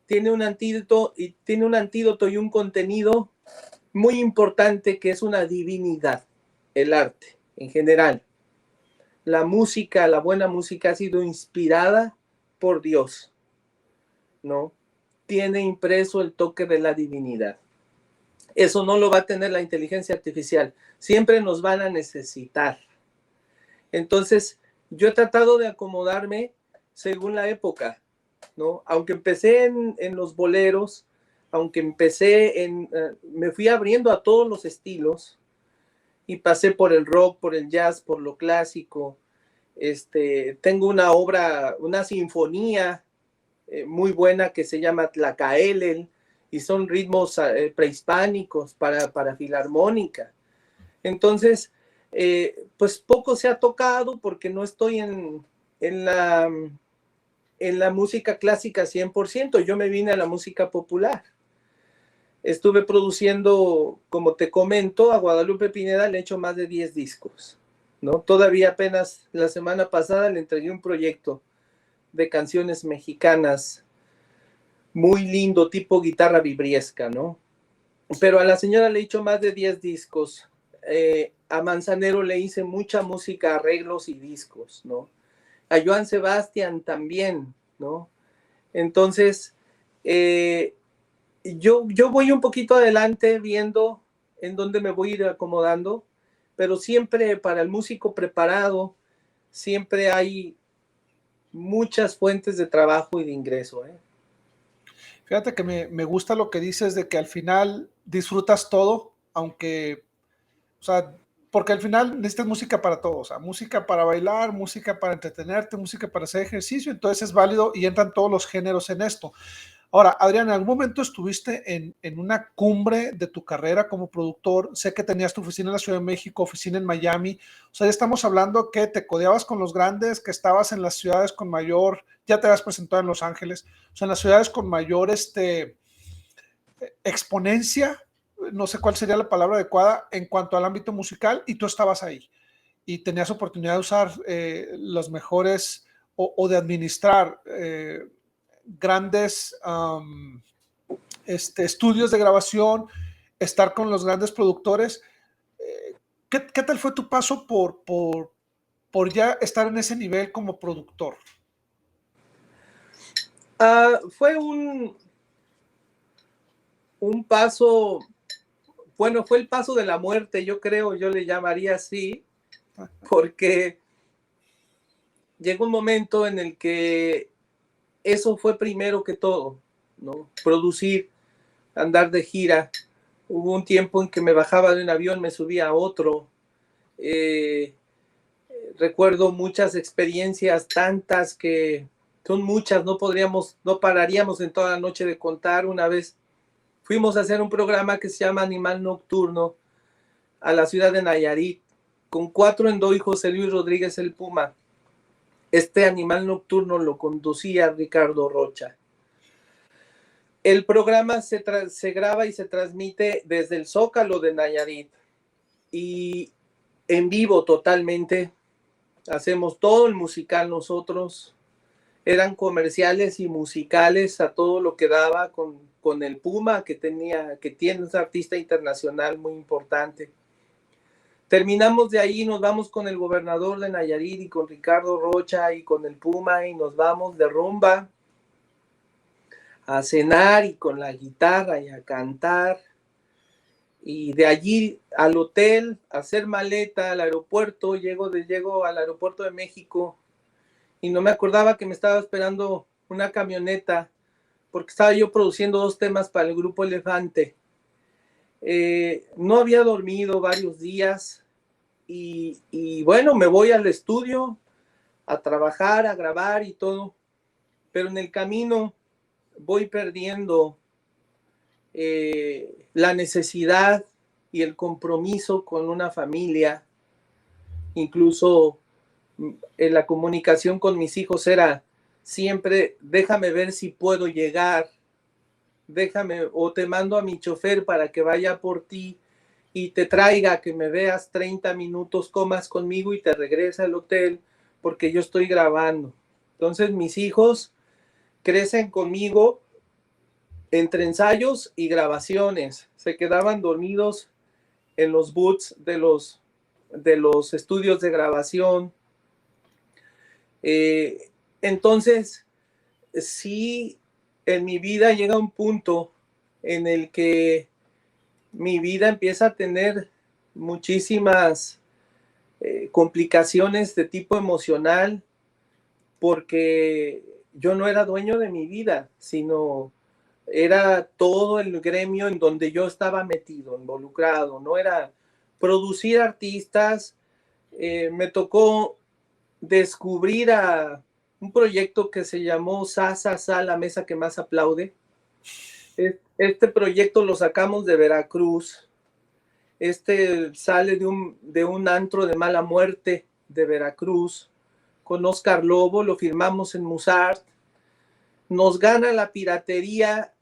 tiene un antídoto y un contenido muy importante que es una divinidad, el arte en general. La música, la buena música ha sido inspirada por Dios, ¿no? Tiene impreso el toque de la divinidad. Eso no lo va a tener la inteligencia artificial. Siempre nos van a necesitar. Entonces, yo he tratado de acomodarme según la época, ¿no? Aunque empecé en los boleros, aunque me fui abriendo a todos los estilos y pasé por el rock, por el jazz, por lo clásico. Tengo una sinfonía muy buena que se llama Tlacaelel y son ritmos prehispánicos para filarmónica. Entonces, pues poco se ha tocado porque no estoy en la música clásica 100%. Yo me vine a la música popular. Estuve produciendo, como te comento, a Guadalupe Pineda le he hecho más de 10 discos, ¿no? Todavía apenas la semana pasada le entregué un proyecto de canciones mexicanas muy lindo, tipo guitarra vibriesca, ¿no? Pero a la señora le he hecho más de 10 discos. A Manzanero le hice mucha música, arreglos y discos, ¿no? A Joan Sebastián también, ¿no? Entonces, yo voy un poquito adelante viendo en dónde me voy a ir acomodando, pero siempre para el músico preparado, siempre hay muchas fuentes de trabajo y de ingreso, ¿eh? Fíjate que me gusta lo que dices de que al final disfrutas todo, aunque, o sea, porque al final necesitas música para todo, o sea, música para bailar, música para entretenerte, música para hacer ejercicio, entonces es válido y entran todos los géneros en esto. Ahora, Adrián, ¿en algún momento estuviste en una cumbre de tu carrera como productor? Sé que tenías tu oficina en la Ciudad de México, oficina en Miami. O sea, ya estamos hablando que te codeabas con los grandes, que estabas en las ciudades con mayor, ya te habías presentado en Los Ángeles, o sea, en las ciudades con mayor exponencia, no sé cuál sería la palabra adecuada en cuanto al ámbito musical, y tú estabas ahí y tenías oportunidad de usar los mejores o de administrar grandes estudios de grabación, estar con los grandes productores. ¿Qué tal fue tu paso por ya estar en ese nivel como productor? Fue un paso, bueno, fue el paso de la muerte, yo creo, yo le llamaría así, porque llegó un momento en el que eso fue primero que todo, ¿no? Producir, andar de gira. Hubo un tiempo en que me bajaba de un avión, me subía a otro. Eh, Recuerdo muchas experiencias, tantas que son muchas, no pararíamos en toda la noche de contar. Una vez fuimos a hacer un programa que se llama Animal Nocturno a la ciudad de Nayarit, con 4 Endo y José Luis Rodríguez el Puma. Este Animal Nocturno lo conducía Ricardo Rocha. El programa se graba y se transmite desde el Zócalo de Nayarit y en vivo totalmente. Hacemos todo el musical nosotros. Eran comerciales y musicales a todo lo que daba con el Puma que tiene un artista internacional muy importante. Terminamos de ahí, nos vamos con el gobernador de Nayarit y con Ricardo Rocha y con el Puma y nos vamos de rumba a cenar y con la guitarra y a cantar. Y de allí al hotel, a hacer maleta, al aeropuerto, llego al aeropuerto de México y no me acordaba que me estaba esperando una camioneta porque estaba yo produciendo 2 temas para el grupo Elefante. No había dormido varios días y bueno, me voy al estudio a trabajar, a grabar y todo, pero en el camino voy perdiendo la necesidad y el compromiso con una familia. Incluso en la comunicación con mis hijos era siempre, déjame ver si puedo llegar, déjame, o te mando a mi chofer para que vaya por ti y te traiga, que me veas 30 minutos, comas conmigo y te regresa al hotel, porque yo estoy grabando. Entonces mis hijos crecen conmigo entre ensayos y grabaciones. Se quedaban dormidos en los booths de los estudios de grabación. Entonces, sí, en mi vida llega un punto en el que mi vida empieza a tener muchísimas complicaciones de tipo emocional, porque yo no era dueño de mi vida, sino era todo el gremio en donde yo estaba metido, involucrado, no era producir artistas. Me tocó descubrir a un proyecto que se llamó Sasa, la mesa que más aplaude. Este proyecto lo sacamos de Veracruz. Sale de un antro de mala muerte de Veracruz con Oscar Lobo, lo firmamos en Musart. Nos gana la piratería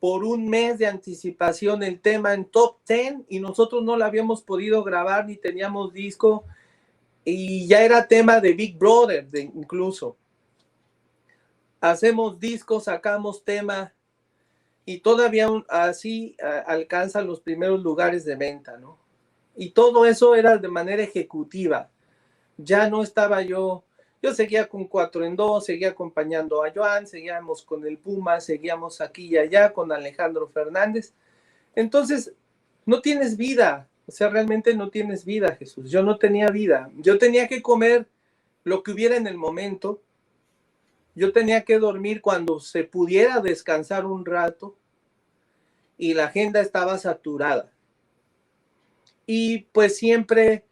por un mes de anticipación el tema en Top 10 y nosotros no lo habíamos podido grabar ni teníamos disco y ya era tema de Big Brother incluso. Hacemos discos, sacamos tema y todavía así alcanzan los primeros lugares de venta, ¿no? Y todo eso era de manera ejecutiva. Ya no estaba yo Yo seguía con 4 en 2, seguía acompañando a Joan, seguíamos con el Puma, seguíamos aquí y allá con Alejandro Fernández. Entonces, no tienes vida, o sea, realmente no tienes vida, Jesús. Yo no tenía vida. Yo tenía que comer lo que hubiera en el momento. Yo tenía que dormir cuando se pudiera descansar un rato y la agenda estaba saturada. Y pues siempre,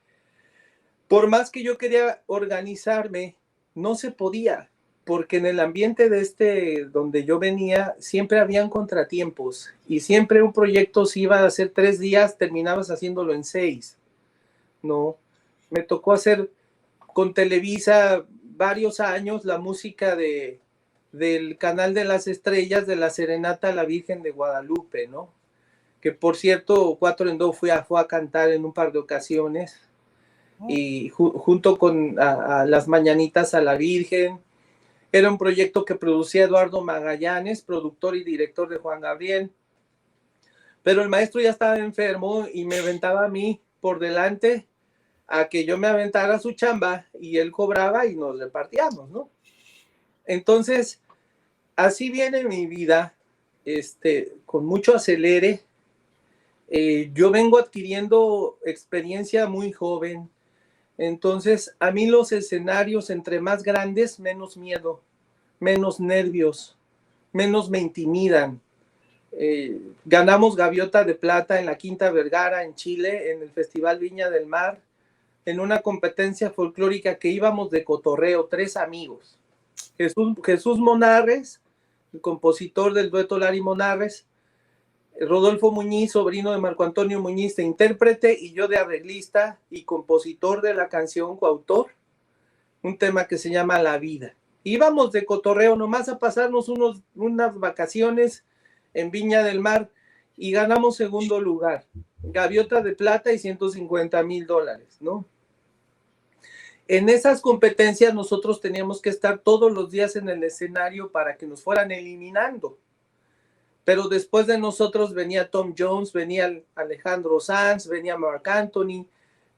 por más que yo quería organizarme, no se podía, porque en el ambiente de donde yo venía, siempre habían contratiempos y siempre un proyecto si iba a hacer 3 días, terminabas haciéndolo en 6, ¿no? Me tocó hacer con Televisa varios años la música del Canal de las Estrellas de la Serenata a la Virgen de Guadalupe, ¿no? Que por cierto, 4 en 2 fue a cantar en un par de ocasiones y junto con a las mañanitas a la Virgen. Era un proyecto que producía Eduardo Magallanes, productor y director de Juan Gabriel, pero el maestro ya estaba enfermo y me aventaba a mí por delante a que yo me aventara su chamba y él cobraba y nos repartíamos, ¿no? Entonces, así viene mi vida, con mucho acelere. Yo vengo adquiriendo experiencia muy joven, entonces a mí los escenarios entre más grandes, menos miedo, menos nervios, menos me intimidan. Ganamos Gaviota de Plata en la Quinta Vergara en Chile, en el Festival Viña del Mar, en una competencia folclórica que íbamos de cotorreo, 3 amigos. Jesús Monarres, el compositor del dueto Lari Monarres, Rodolfo Muñiz, sobrino de Marco Antonio Muñiz, de intérprete, y yo de arreglista y compositor de la canción, coautor, un tema que se llama La Vida. Íbamos de cotorreo nomás a pasarnos unas vacaciones en Viña del Mar y ganamos segundo lugar, Gaviota de Plata y $150,000, ¿no? En esas competencias nosotros teníamos que estar todos los días en el escenario para que nos fueran eliminando. Pero después de nosotros venía Tom Jones, venía Alejandro Sanz, venía Marc Anthony,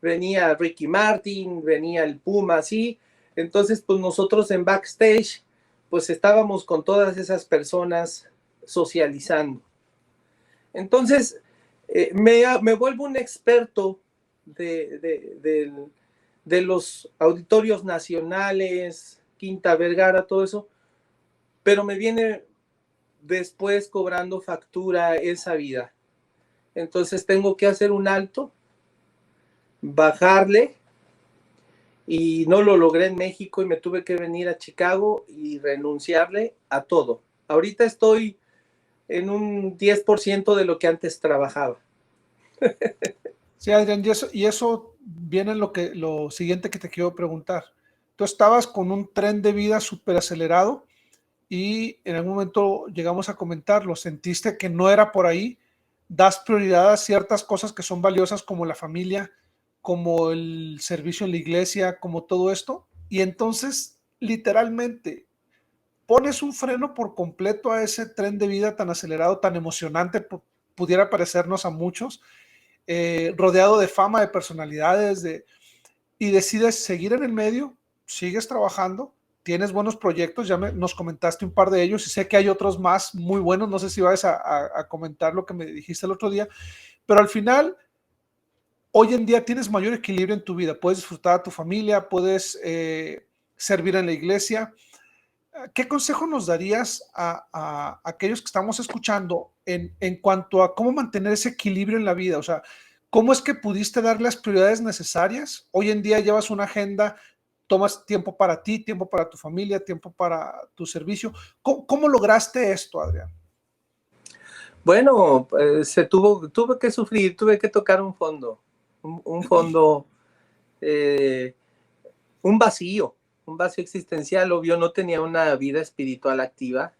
venía Ricky Martin, venía el Puma, ¿sí? Entonces, pues nosotros en backstage, pues estábamos con todas esas personas socializando. Entonces, me vuelvo un experto de los auditorios nacionales, Quinta Vergara, todo eso, pero me viene después cobrando factura esa vida. Entonces tengo que hacer un alto, bajarle, y no lo logré en México y me tuve que venir a Chicago y renunciarle a todo. Ahorita estoy en un 10% de lo que antes trabajaba. Sí, Adrián, y eso viene en lo siguiente que te quiero preguntar. Tú estabas con un tren de vida súper acelerado y en algún momento llegamos a comentarlo, sentiste que no era por ahí, das prioridad a ciertas cosas que son valiosas como la familia, como el servicio en la iglesia, como todo esto, y entonces literalmente pones un freno por completo a ese tren de vida tan acelerado, tan emocionante, pudiera parecernos a muchos, rodeado de fama, de personalidades, y decides seguir en el medio, sigues trabajando, tienes buenos proyectos, ya nos comentaste un par de ellos y sé que hay otros más muy buenos, no sé si vas a comentar lo que me dijiste el otro día, pero al final, hoy en día tienes mayor equilibrio en tu vida, puedes disfrutar a tu familia, puedes servir en la iglesia. ¿Qué consejo nos darías a aquellos que estamos escuchando en cuanto a cómo mantener ese equilibrio en la vida? O sea, ¿cómo es que pudiste dar las prioridades necesarias? Hoy en día llevas una agenda, tomas tiempo para ti, tiempo para tu familia, tiempo para tu servicio. ¿Cómo lograste esto, Adrián? Bueno, tuve que sufrir, tuve que tocar un fondo, un fondo, eh, un vacío existencial. Obvio, no tenía una vida espiritual activa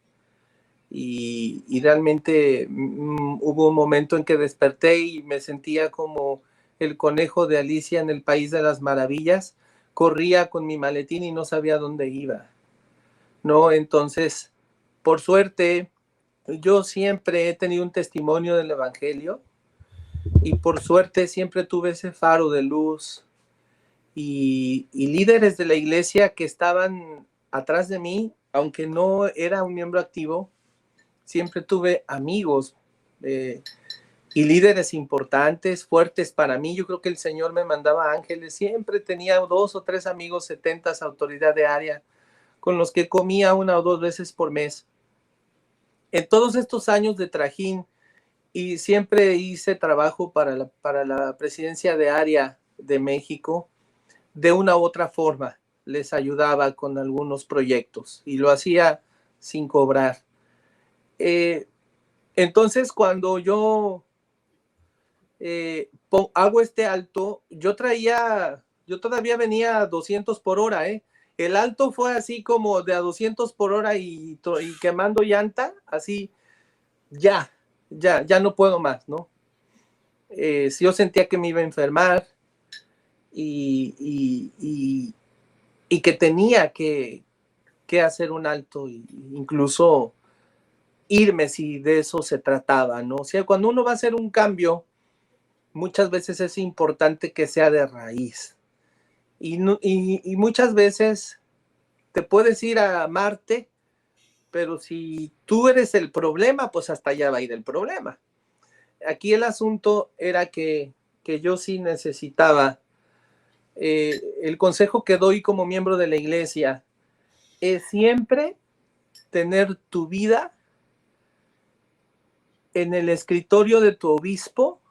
y realmente hubo un momento en que desperté y me sentía como el conejo de Alicia en el País de las Maravillas. Corría con mi maletín y no sabía dónde iba, ¿no? Entonces, por suerte, yo siempre he tenido un testimonio del Evangelio y por suerte siempre tuve ese faro de luz y líderes de la iglesia que estaban atrás de mí, aunque no era un miembro activo, siempre tuve amigos y líderes importantes, fuertes para mí. Yo creo que el Señor me mandaba ángeles. Siempre tenía 2 o 3 amigos, 70, autoridad de área, con los que comía 1 o 2 veces por mes. En todos estos años de trajín, y siempre hice trabajo para la presidencia de área de México, de una u otra forma les ayudaba con algunos proyectos y lo hacía sin cobrar. Entonces, cuando yo hago este alto, yo todavía venía a 200 por hora, El alto fue así como de a 200 por hora y quemando llanta, así, ya no puedo más, ¿no? Si yo sentía que me iba a enfermar y que tenía que hacer un alto, incluso irme si de eso se trataba, ¿no? O sea, cuando uno va a hacer un cambio, muchas veces es importante que sea de raíz. Y muchas veces te puedes ir a Marte, pero si tú eres el problema, pues hasta allá va a ir el problema. Aquí el asunto era que yo sí necesitaba, el consejo que doy como miembro de la iglesia es siempre tener tu vida en el escritorio de tu obispo,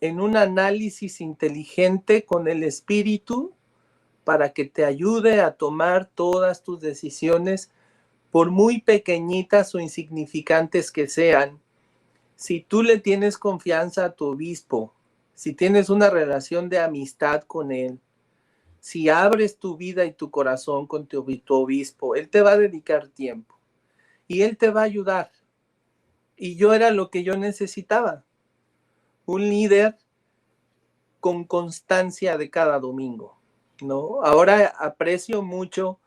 en un análisis inteligente con el espíritu para que te ayude a tomar todas tus decisiones, por muy pequeñitas o insignificantes que sean. Si tú le tienes confianza a tu obispo, si tienes una relación de amistad con él, si abres tu vida y tu corazón con tu obispo, él te va a dedicar tiempo y él te va a ayudar. Y yo era lo que yo necesitaba, un líder con constancia de cada domingo, ¿no? Ahora aprecio mucho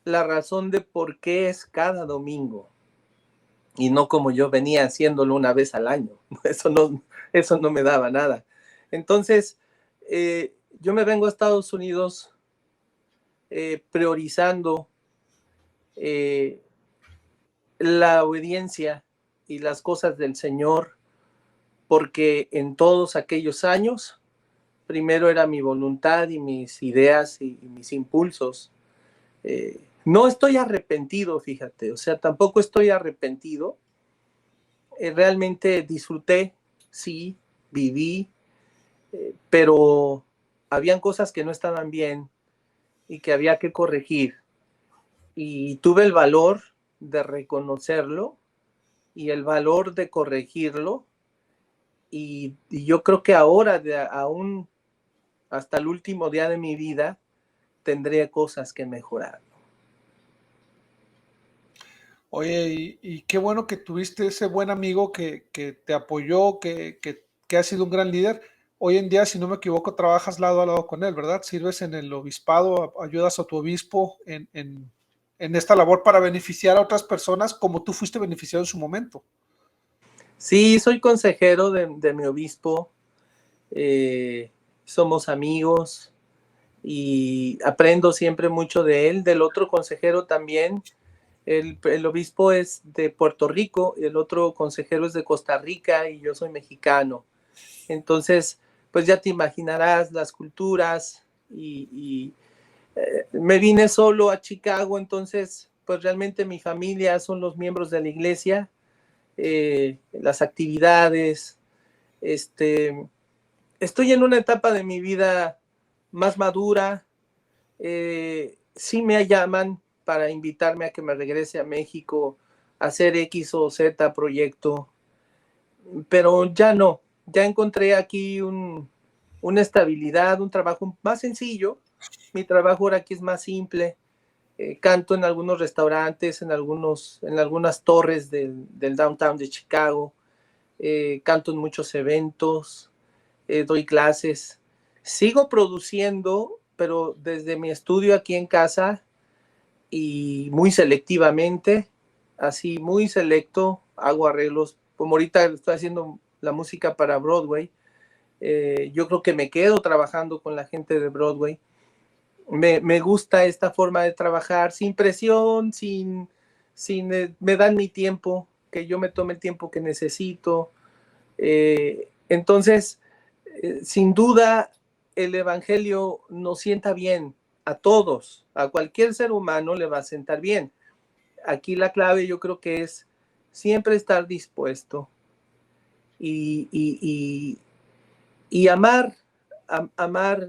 la razón de por qué es cada domingo y no como yo venía haciéndolo una vez al año. Eso no me daba nada. Entonces, yo me vengo a Estados Unidos priorizando la obediencia y las cosas del Señor, porque en todos aquellos años, primero era mi voluntad y mis ideas y mis impulsos. No estoy arrepentido, fíjate, o sea, tampoco estoy arrepentido. Realmente disfruté, sí, viví, pero habían cosas que no estaban bien y que había que corregir. Y tuve el valor de reconocerlo y el valor de corregirlo. Y yo creo que ahora, aún hasta el último día de mi vida, tendré cosas que mejorar. Oye, y qué bueno que tuviste ese buen amigo que te apoyó, que ha sido un gran líder. Hoy en día, si no me equivoco, trabajas lado a lado con él, ¿verdad? Sirves en el obispado, ayudas a tu obispo en esta labor para beneficiar a otras personas como tú fuiste beneficiado en su momento. Sí, soy consejero de mi obispo, somos amigos y aprendo siempre mucho de él. Del otro consejero también, el obispo es de Puerto Rico, el otro consejero es de Costa Rica y yo soy mexicano. Entonces, pues ya te imaginarás las culturas y me vine solo a Chicago, entonces, pues realmente mi familia son los miembros de la iglesia, las actividades, estoy en una etapa de mi vida más madura, sí me llaman para invitarme a que me regrese a México a hacer X o Z proyecto, pero ya encontré aquí una estabilidad, un trabajo más sencillo. Mi trabajo ahora aquí es más simple. Canto en algunos restaurantes, en algunas torres del downtown de Chicago. Canto en muchos eventos, doy clases. Sigo produciendo, pero desde mi estudio aquí en casa y muy selectivamente, así muy selecto, hago arreglos. Como ahorita estoy haciendo la música para Broadway, Yo creo que me quedo trabajando con la gente de Broadway. Me gusta esta forma de trabajar sin presión, me dan mi tiempo, que yo me tome el tiempo que necesito. Entonces, sin duda, el Evangelio nos sienta bien a todos, a cualquier ser humano le va a sentar bien. Aquí la clave yo creo que es siempre estar dispuesto y amar, amar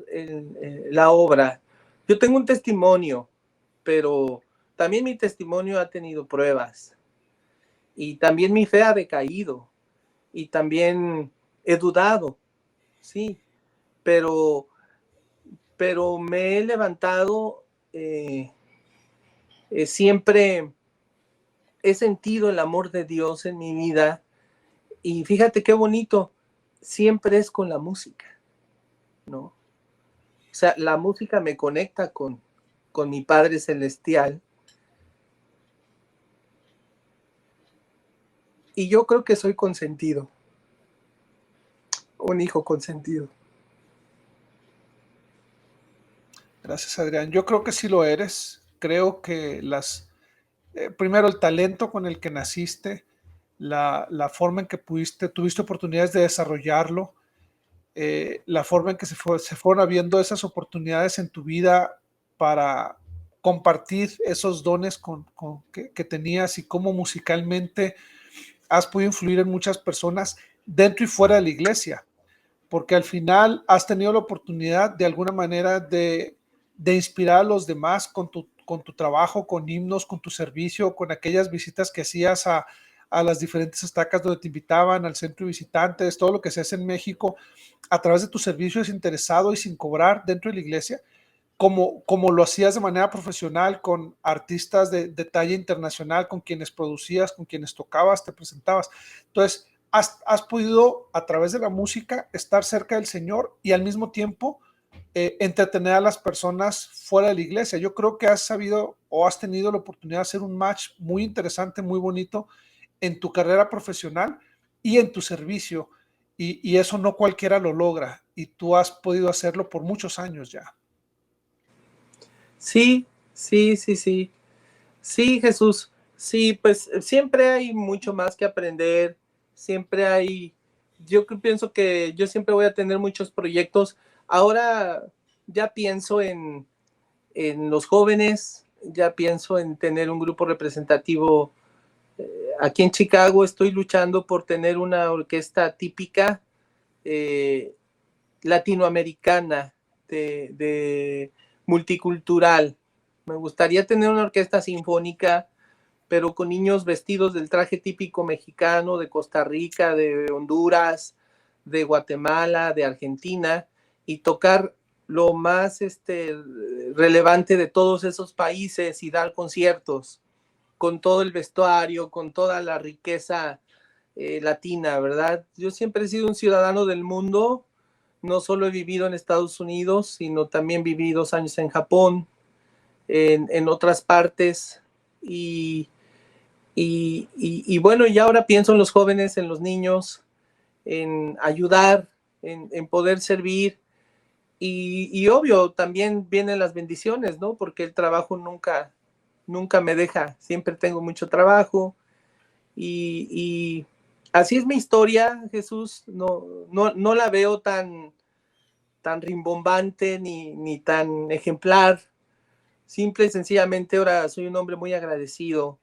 la obra. Yo tengo un testimonio, pero también mi testimonio ha tenido pruebas y también mi fe ha decaído y también he dudado, sí, pero, pero me he levantado, siempre he sentido el amor de Dios en mi vida y fíjate qué bonito, siempre es con la música, ¿no? O sea, la música me conecta con mi Padre Celestial y yo creo que soy consentido, un hijo consentido. Gracias, Adrián. Yo creo que sí lo eres. Creo que primero el talento con el que naciste, la forma en que tuviste oportunidades de desarrollarlo, la forma en que se fueron habiendo esas oportunidades en tu vida para compartir esos dones que tenías y cómo musicalmente has podido influir en muchas personas dentro y fuera de la iglesia, porque al final has tenido la oportunidad de alguna manera de inspirar a los demás con tu trabajo, con himnos, con tu servicio, con aquellas visitas que hacías a las diferentes estacas donde te invitaban, al centro de visitantes, todo lo que se hace en México a través de tu servicio desinteresado y sin cobrar dentro de la iglesia, como lo hacías de manera profesional con artistas de talla internacional, con quienes producías, con quienes tocabas, te presentabas. Entonces, has podido a través de la música estar cerca del Señor y al mismo tiempo entretener a las personas fuera de la iglesia. Yo creo que has sabido o has tenido la oportunidad de hacer un match muy interesante, muy bonito en tu carrera profesional y en tu servicio. Y eso no cualquiera lo logra. Y tú has podido hacerlo por muchos años ya. Sí, sí, sí, sí. Sí, Jesús. Sí, pues siempre hay mucho más que aprender. Siempre hay, pienso que yo siempre voy a tener muchos proyectos. Ahora ya pienso en los jóvenes, ya pienso en tener un grupo representativo. Aquí en Chicago estoy luchando por tener una orquesta típica eh, latinoamericana, de multicultural. Me gustaría tener una orquesta sinfónica, pero con niños vestidos del traje típico mexicano, de Costa Rica, de Honduras, de Guatemala, de Argentina, y tocar lo más relevante de todos esos países y dar conciertos con todo el vestuario, con toda la riqueza latina, ¿verdad? Yo siempre he sido un ciudadano del mundo, no solo he vivido en Estados Unidos, sino también viví 2 años en Japón, en otras partes, y bueno, y ahora pienso en los jóvenes, en los niños, en ayudar, en poder servir, y obvio, también vienen las bendiciones, ¿no? Porque el trabajo nunca me deja, siempre tengo mucho trabajo, y así es mi historia, Jesús, no la veo tan rimbombante ni tan ejemplar. Simple y sencillamente ahora soy un hombre muy agradecido.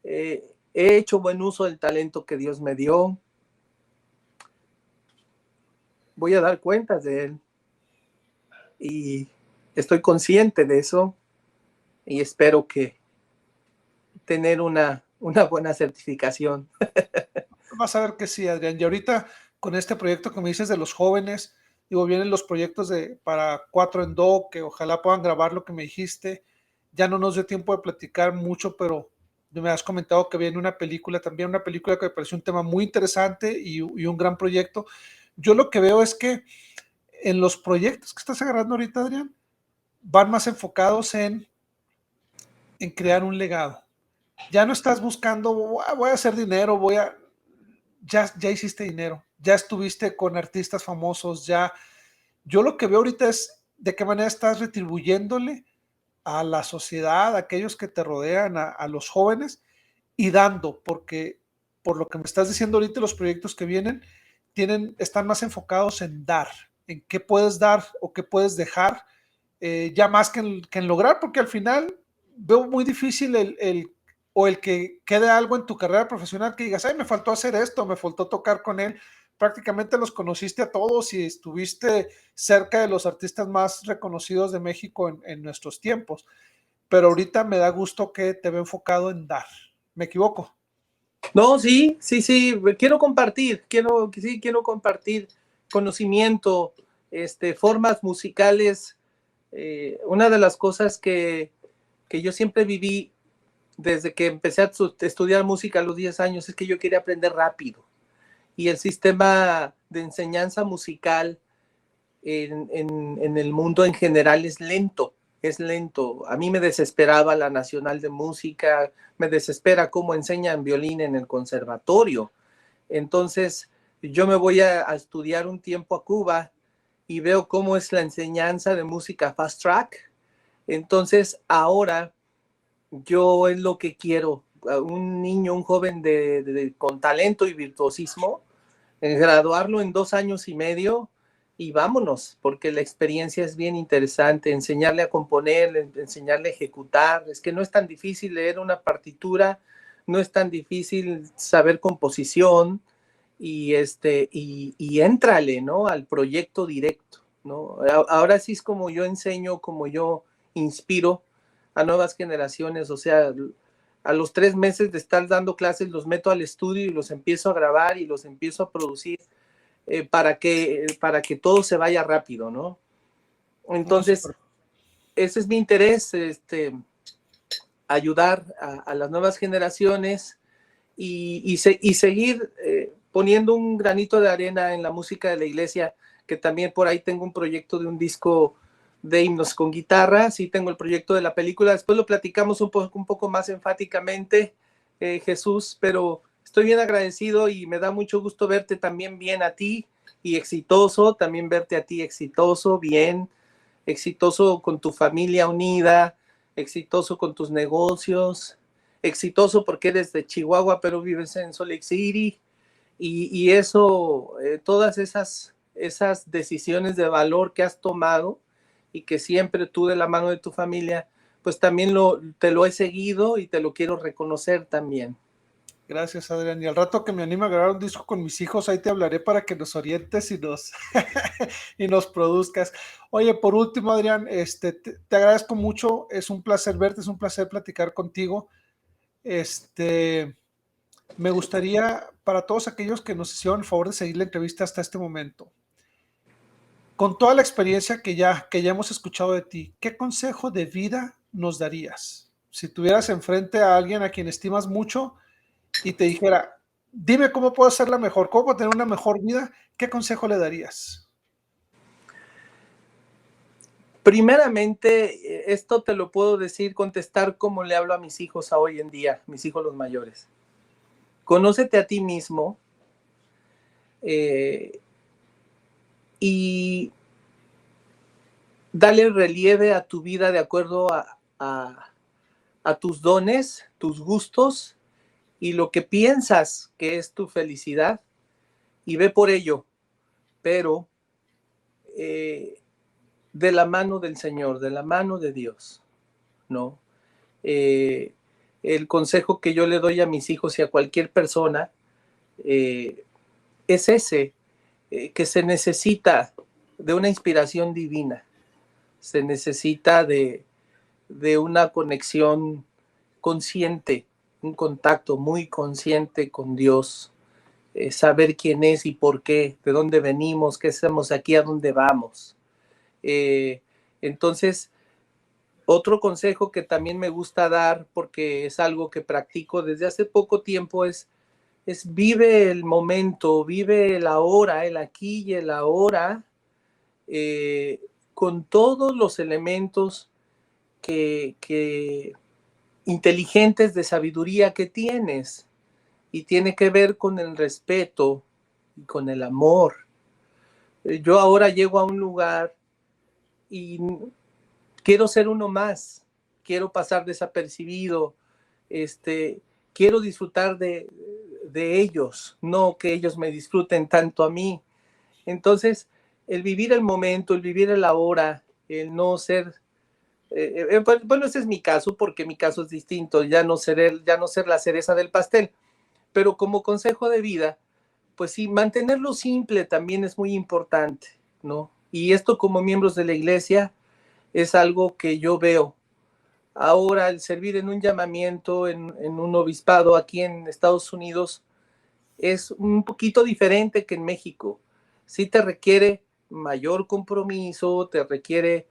He hecho buen uso del talento que Dios me dio. Voy a dar cuentas de él. Y estoy consciente de eso. Y espero que tener una buena certificación. Vas a ver que sí, Adrián. Y ahorita con este proyecto que me dices de los jóvenes, digo, vienen los proyectos para 4 en Do, que ojalá puedan grabar lo que me dijiste. Ya no nos dio tiempo de platicar mucho, pero me has comentado que viene una película también, una película que me pareció un tema muy interesante y un gran proyecto. Yo lo que veo es que en los proyectos que estás agarrando ahorita, Adrián, van más enfocados en crear un legado. Ya no estás buscando, voy a hacer dinero, ya hiciste dinero. ya estuviste con artistas famosos, ya. Yo lo que veo ahorita es de qué manera estás retribuyéndole a la sociedad, a aquellos que te rodean, a los jóvenes, y dando, porque por lo que me estás diciendo ahorita, los proyectos que vienen están más enfocados en dar, en qué puedes dar o qué puedes dejar, ya más que en lograr, porque al final veo muy difícil o el que quede algo en tu carrera profesional que digas, ay, me faltó hacer esto, me faltó tocar con él. Prácticamente los conociste a todos y estuviste cerca de los artistas más reconocidos de México en nuestros tiempos, pero ahorita me da gusto que te veo enfocado en dar. ¿Me equivoco? No, sí, sí, sí, quiero compartir, quiero compartir conocimiento, formas musicales. Una de las cosas que yo siempre viví desde que empecé a estudiar música a los 10 años es que yo quería aprender rápido. Y el sistema de enseñanza musical en el mundo en general es lento, es lento. A mí me desesperaba la Nacional de Música, me desespera cómo enseñan violín en el conservatorio. Entonces, yo me voy a estudiar un tiempo a Cuba y veo cómo es la enseñanza de música fast track. Entonces, ahora yo es lo que quiero, un niño, un joven con talento y virtuosismo, graduarlo en 2 años y medio y vámonos, porque la experiencia es bien interesante, enseñarle a componer, enseñarle a ejecutar, es que no es tan difícil leer una partitura, no es tan difícil saber composición y éntrale, ¿no? Al proyecto directo, ¿no? Ahora sí es como yo enseño, como yo inspiro a nuevas generaciones, o sea, a los 3 meses de estar dando clases los meto al estudio y los empiezo a grabar y los empiezo a producir para que todo se vaya rápido, ¿no? No, Entonces, super. ese es mi interés, ayudar a las nuevas generaciones y seguir poniendo un granito de arena en la música de la iglesia, que también por ahí tengo un proyecto de un disco de himnos con guitarra, sí tengo el proyecto de la película, después lo platicamos un poco más enfáticamente, Jesús, pero estoy bien agradecido y me da mucho gusto verte también bien a ti y exitoso, también verte a ti exitoso, bien, exitoso con tu familia unida, exitoso con tus negocios, exitoso porque eres de Chihuahua pero vives en Salt Lake City y eso, todas esas decisiones de valor que has tomado y que siempre tú de la mano de tu familia, pues también te lo he seguido y te lo quiero reconocer también. Gracias, Adrián. Y al rato que me anime a grabar un disco con mis hijos, ahí te hablaré para que nos orientes y y nos produzcas. Oye, por último, Adrián, te agradezco mucho. Es un placer verte, es un placer platicar contigo. Me gustaría, para todos aquellos que nos hicieron el favor de seguir la entrevista hasta este momento, con toda la experiencia que ya hemos escuchado de ti, ¿qué consejo de vida nos darías? Si tuvieras enfrente a alguien a quien estimas mucho y te dijera, dime cómo puedo hacerla mejor, cómo puedo tener una mejor vida, ¿qué consejo le darías? Primeramente, esto te lo puedo decir, contestar como le hablo a mis hijos a hoy en día, mis hijos los mayores. Conócete a ti mismo y dale relieve a tu vida de acuerdo a tus dones, tus gustos y lo que piensas que es tu felicidad y ve por ello, pero de la mano del Señor, de la mano de Dios, ¿no? Eh, el consejo que yo le doy a mis hijos y a cualquier persona es ese, que se necesita de una inspiración divina, se necesita de una conexión consciente, un contacto muy consciente con Dios, saber quién es y por qué, de dónde venimos, qué hacemos aquí, a dónde vamos. Eh, entonces, otro consejo que también me gusta dar, porque es algo que practico desde hace poco tiempo, es vive el momento, vive el ahora, el aquí y el ahora, eh, con todos los elementos que inteligentes de sabiduría que tienes y tiene que ver con el respeto y con el amor. Yo ahora llego a un lugar y quiero ser uno más, quiero pasar desapercibido, quiero disfrutar de ellos, no que ellos me disfruten tanto a mí. Entonces, el vivir el momento, el vivir el ahora, el no ser, bueno, ese es mi caso, porque mi caso es distinto, ya no ser la cereza del pastel, pero como consejo de vida, pues sí, mantenerlo simple también es muy importante, ¿no? Y esto como miembros de la iglesia es algo que yo veo. Ahora el servir en un llamamiento, en un obispado aquí en Estados Unidos, es un poquito diferente que en México. Sí te requiere mayor compromiso, te requiere,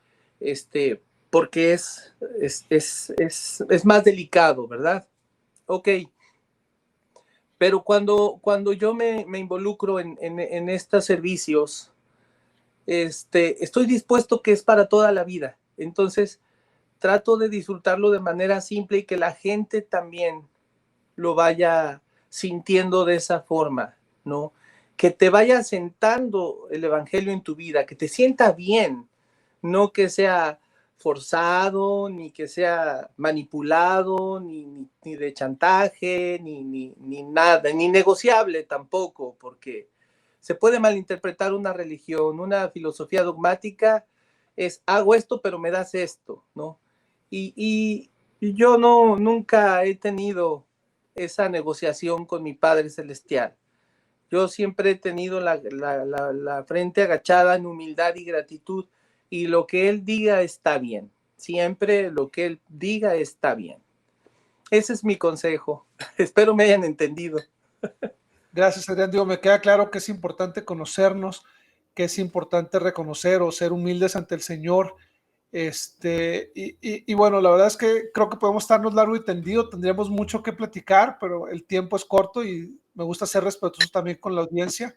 porque es más delicado, ¿verdad? Ok, pero cuando yo me involucro en estos servicios, estoy dispuesto que es para toda la vida. Entonces, trato de disfrutarlo de manera simple y que la gente también lo vaya sintiendo de esa forma, ¿no? Que te vaya sentando el evangelio en tu vida, que te sienta bien, no que sea forzado, ni que sea manipulado, ni de chantaje, ni nada, ni negociable tampoco, porque se puede malinterpretar una religión, una filosofía dogmática, es hago esto, pero me das esto, ¿no? Y yo nunca he tenido esa negociación con mi Padre Celestial. Yo siempre he tenido la frente agachada en humildad y gratitud, y lo que Él diga está bien. Siempre lo que Él diga está bien. Ese es mi consejo. Espero me hayan entendido. Gracias, Adrián. Digo, me queda claro que es importante conocernos, que es importante reconocer o ser humildes ante el Señor. Y bueno, la verdad es que creo que podemos estarnos largo y tendido, tendríamos mucho que platicar, pero el tiempo es corto y me gusta ser respetuoso también con la audiencia.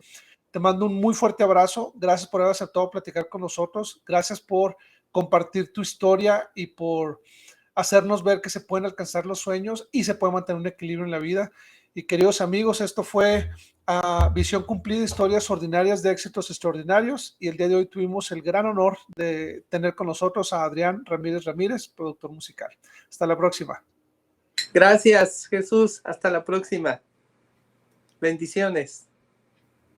Te mando un muy fuerte abrazo, gracias por haber aceptado platicar con nosotros, gracias por compartir tu historia y por hacernos ver que se pueden alcanzar los sueños y se puede mantener un equilibrio en la vida. Y queridos amigos, esto fue Visión Cumplida, historias ordinarias de éxitos extraordinarios, y el día de hoy tuvimos el gran honor de tener con nosotros a Adrián Ramírez Ramírez, productor musical. Hasta la próxima. Gracias, Jesús. Hasta la próxima. Bendiciones.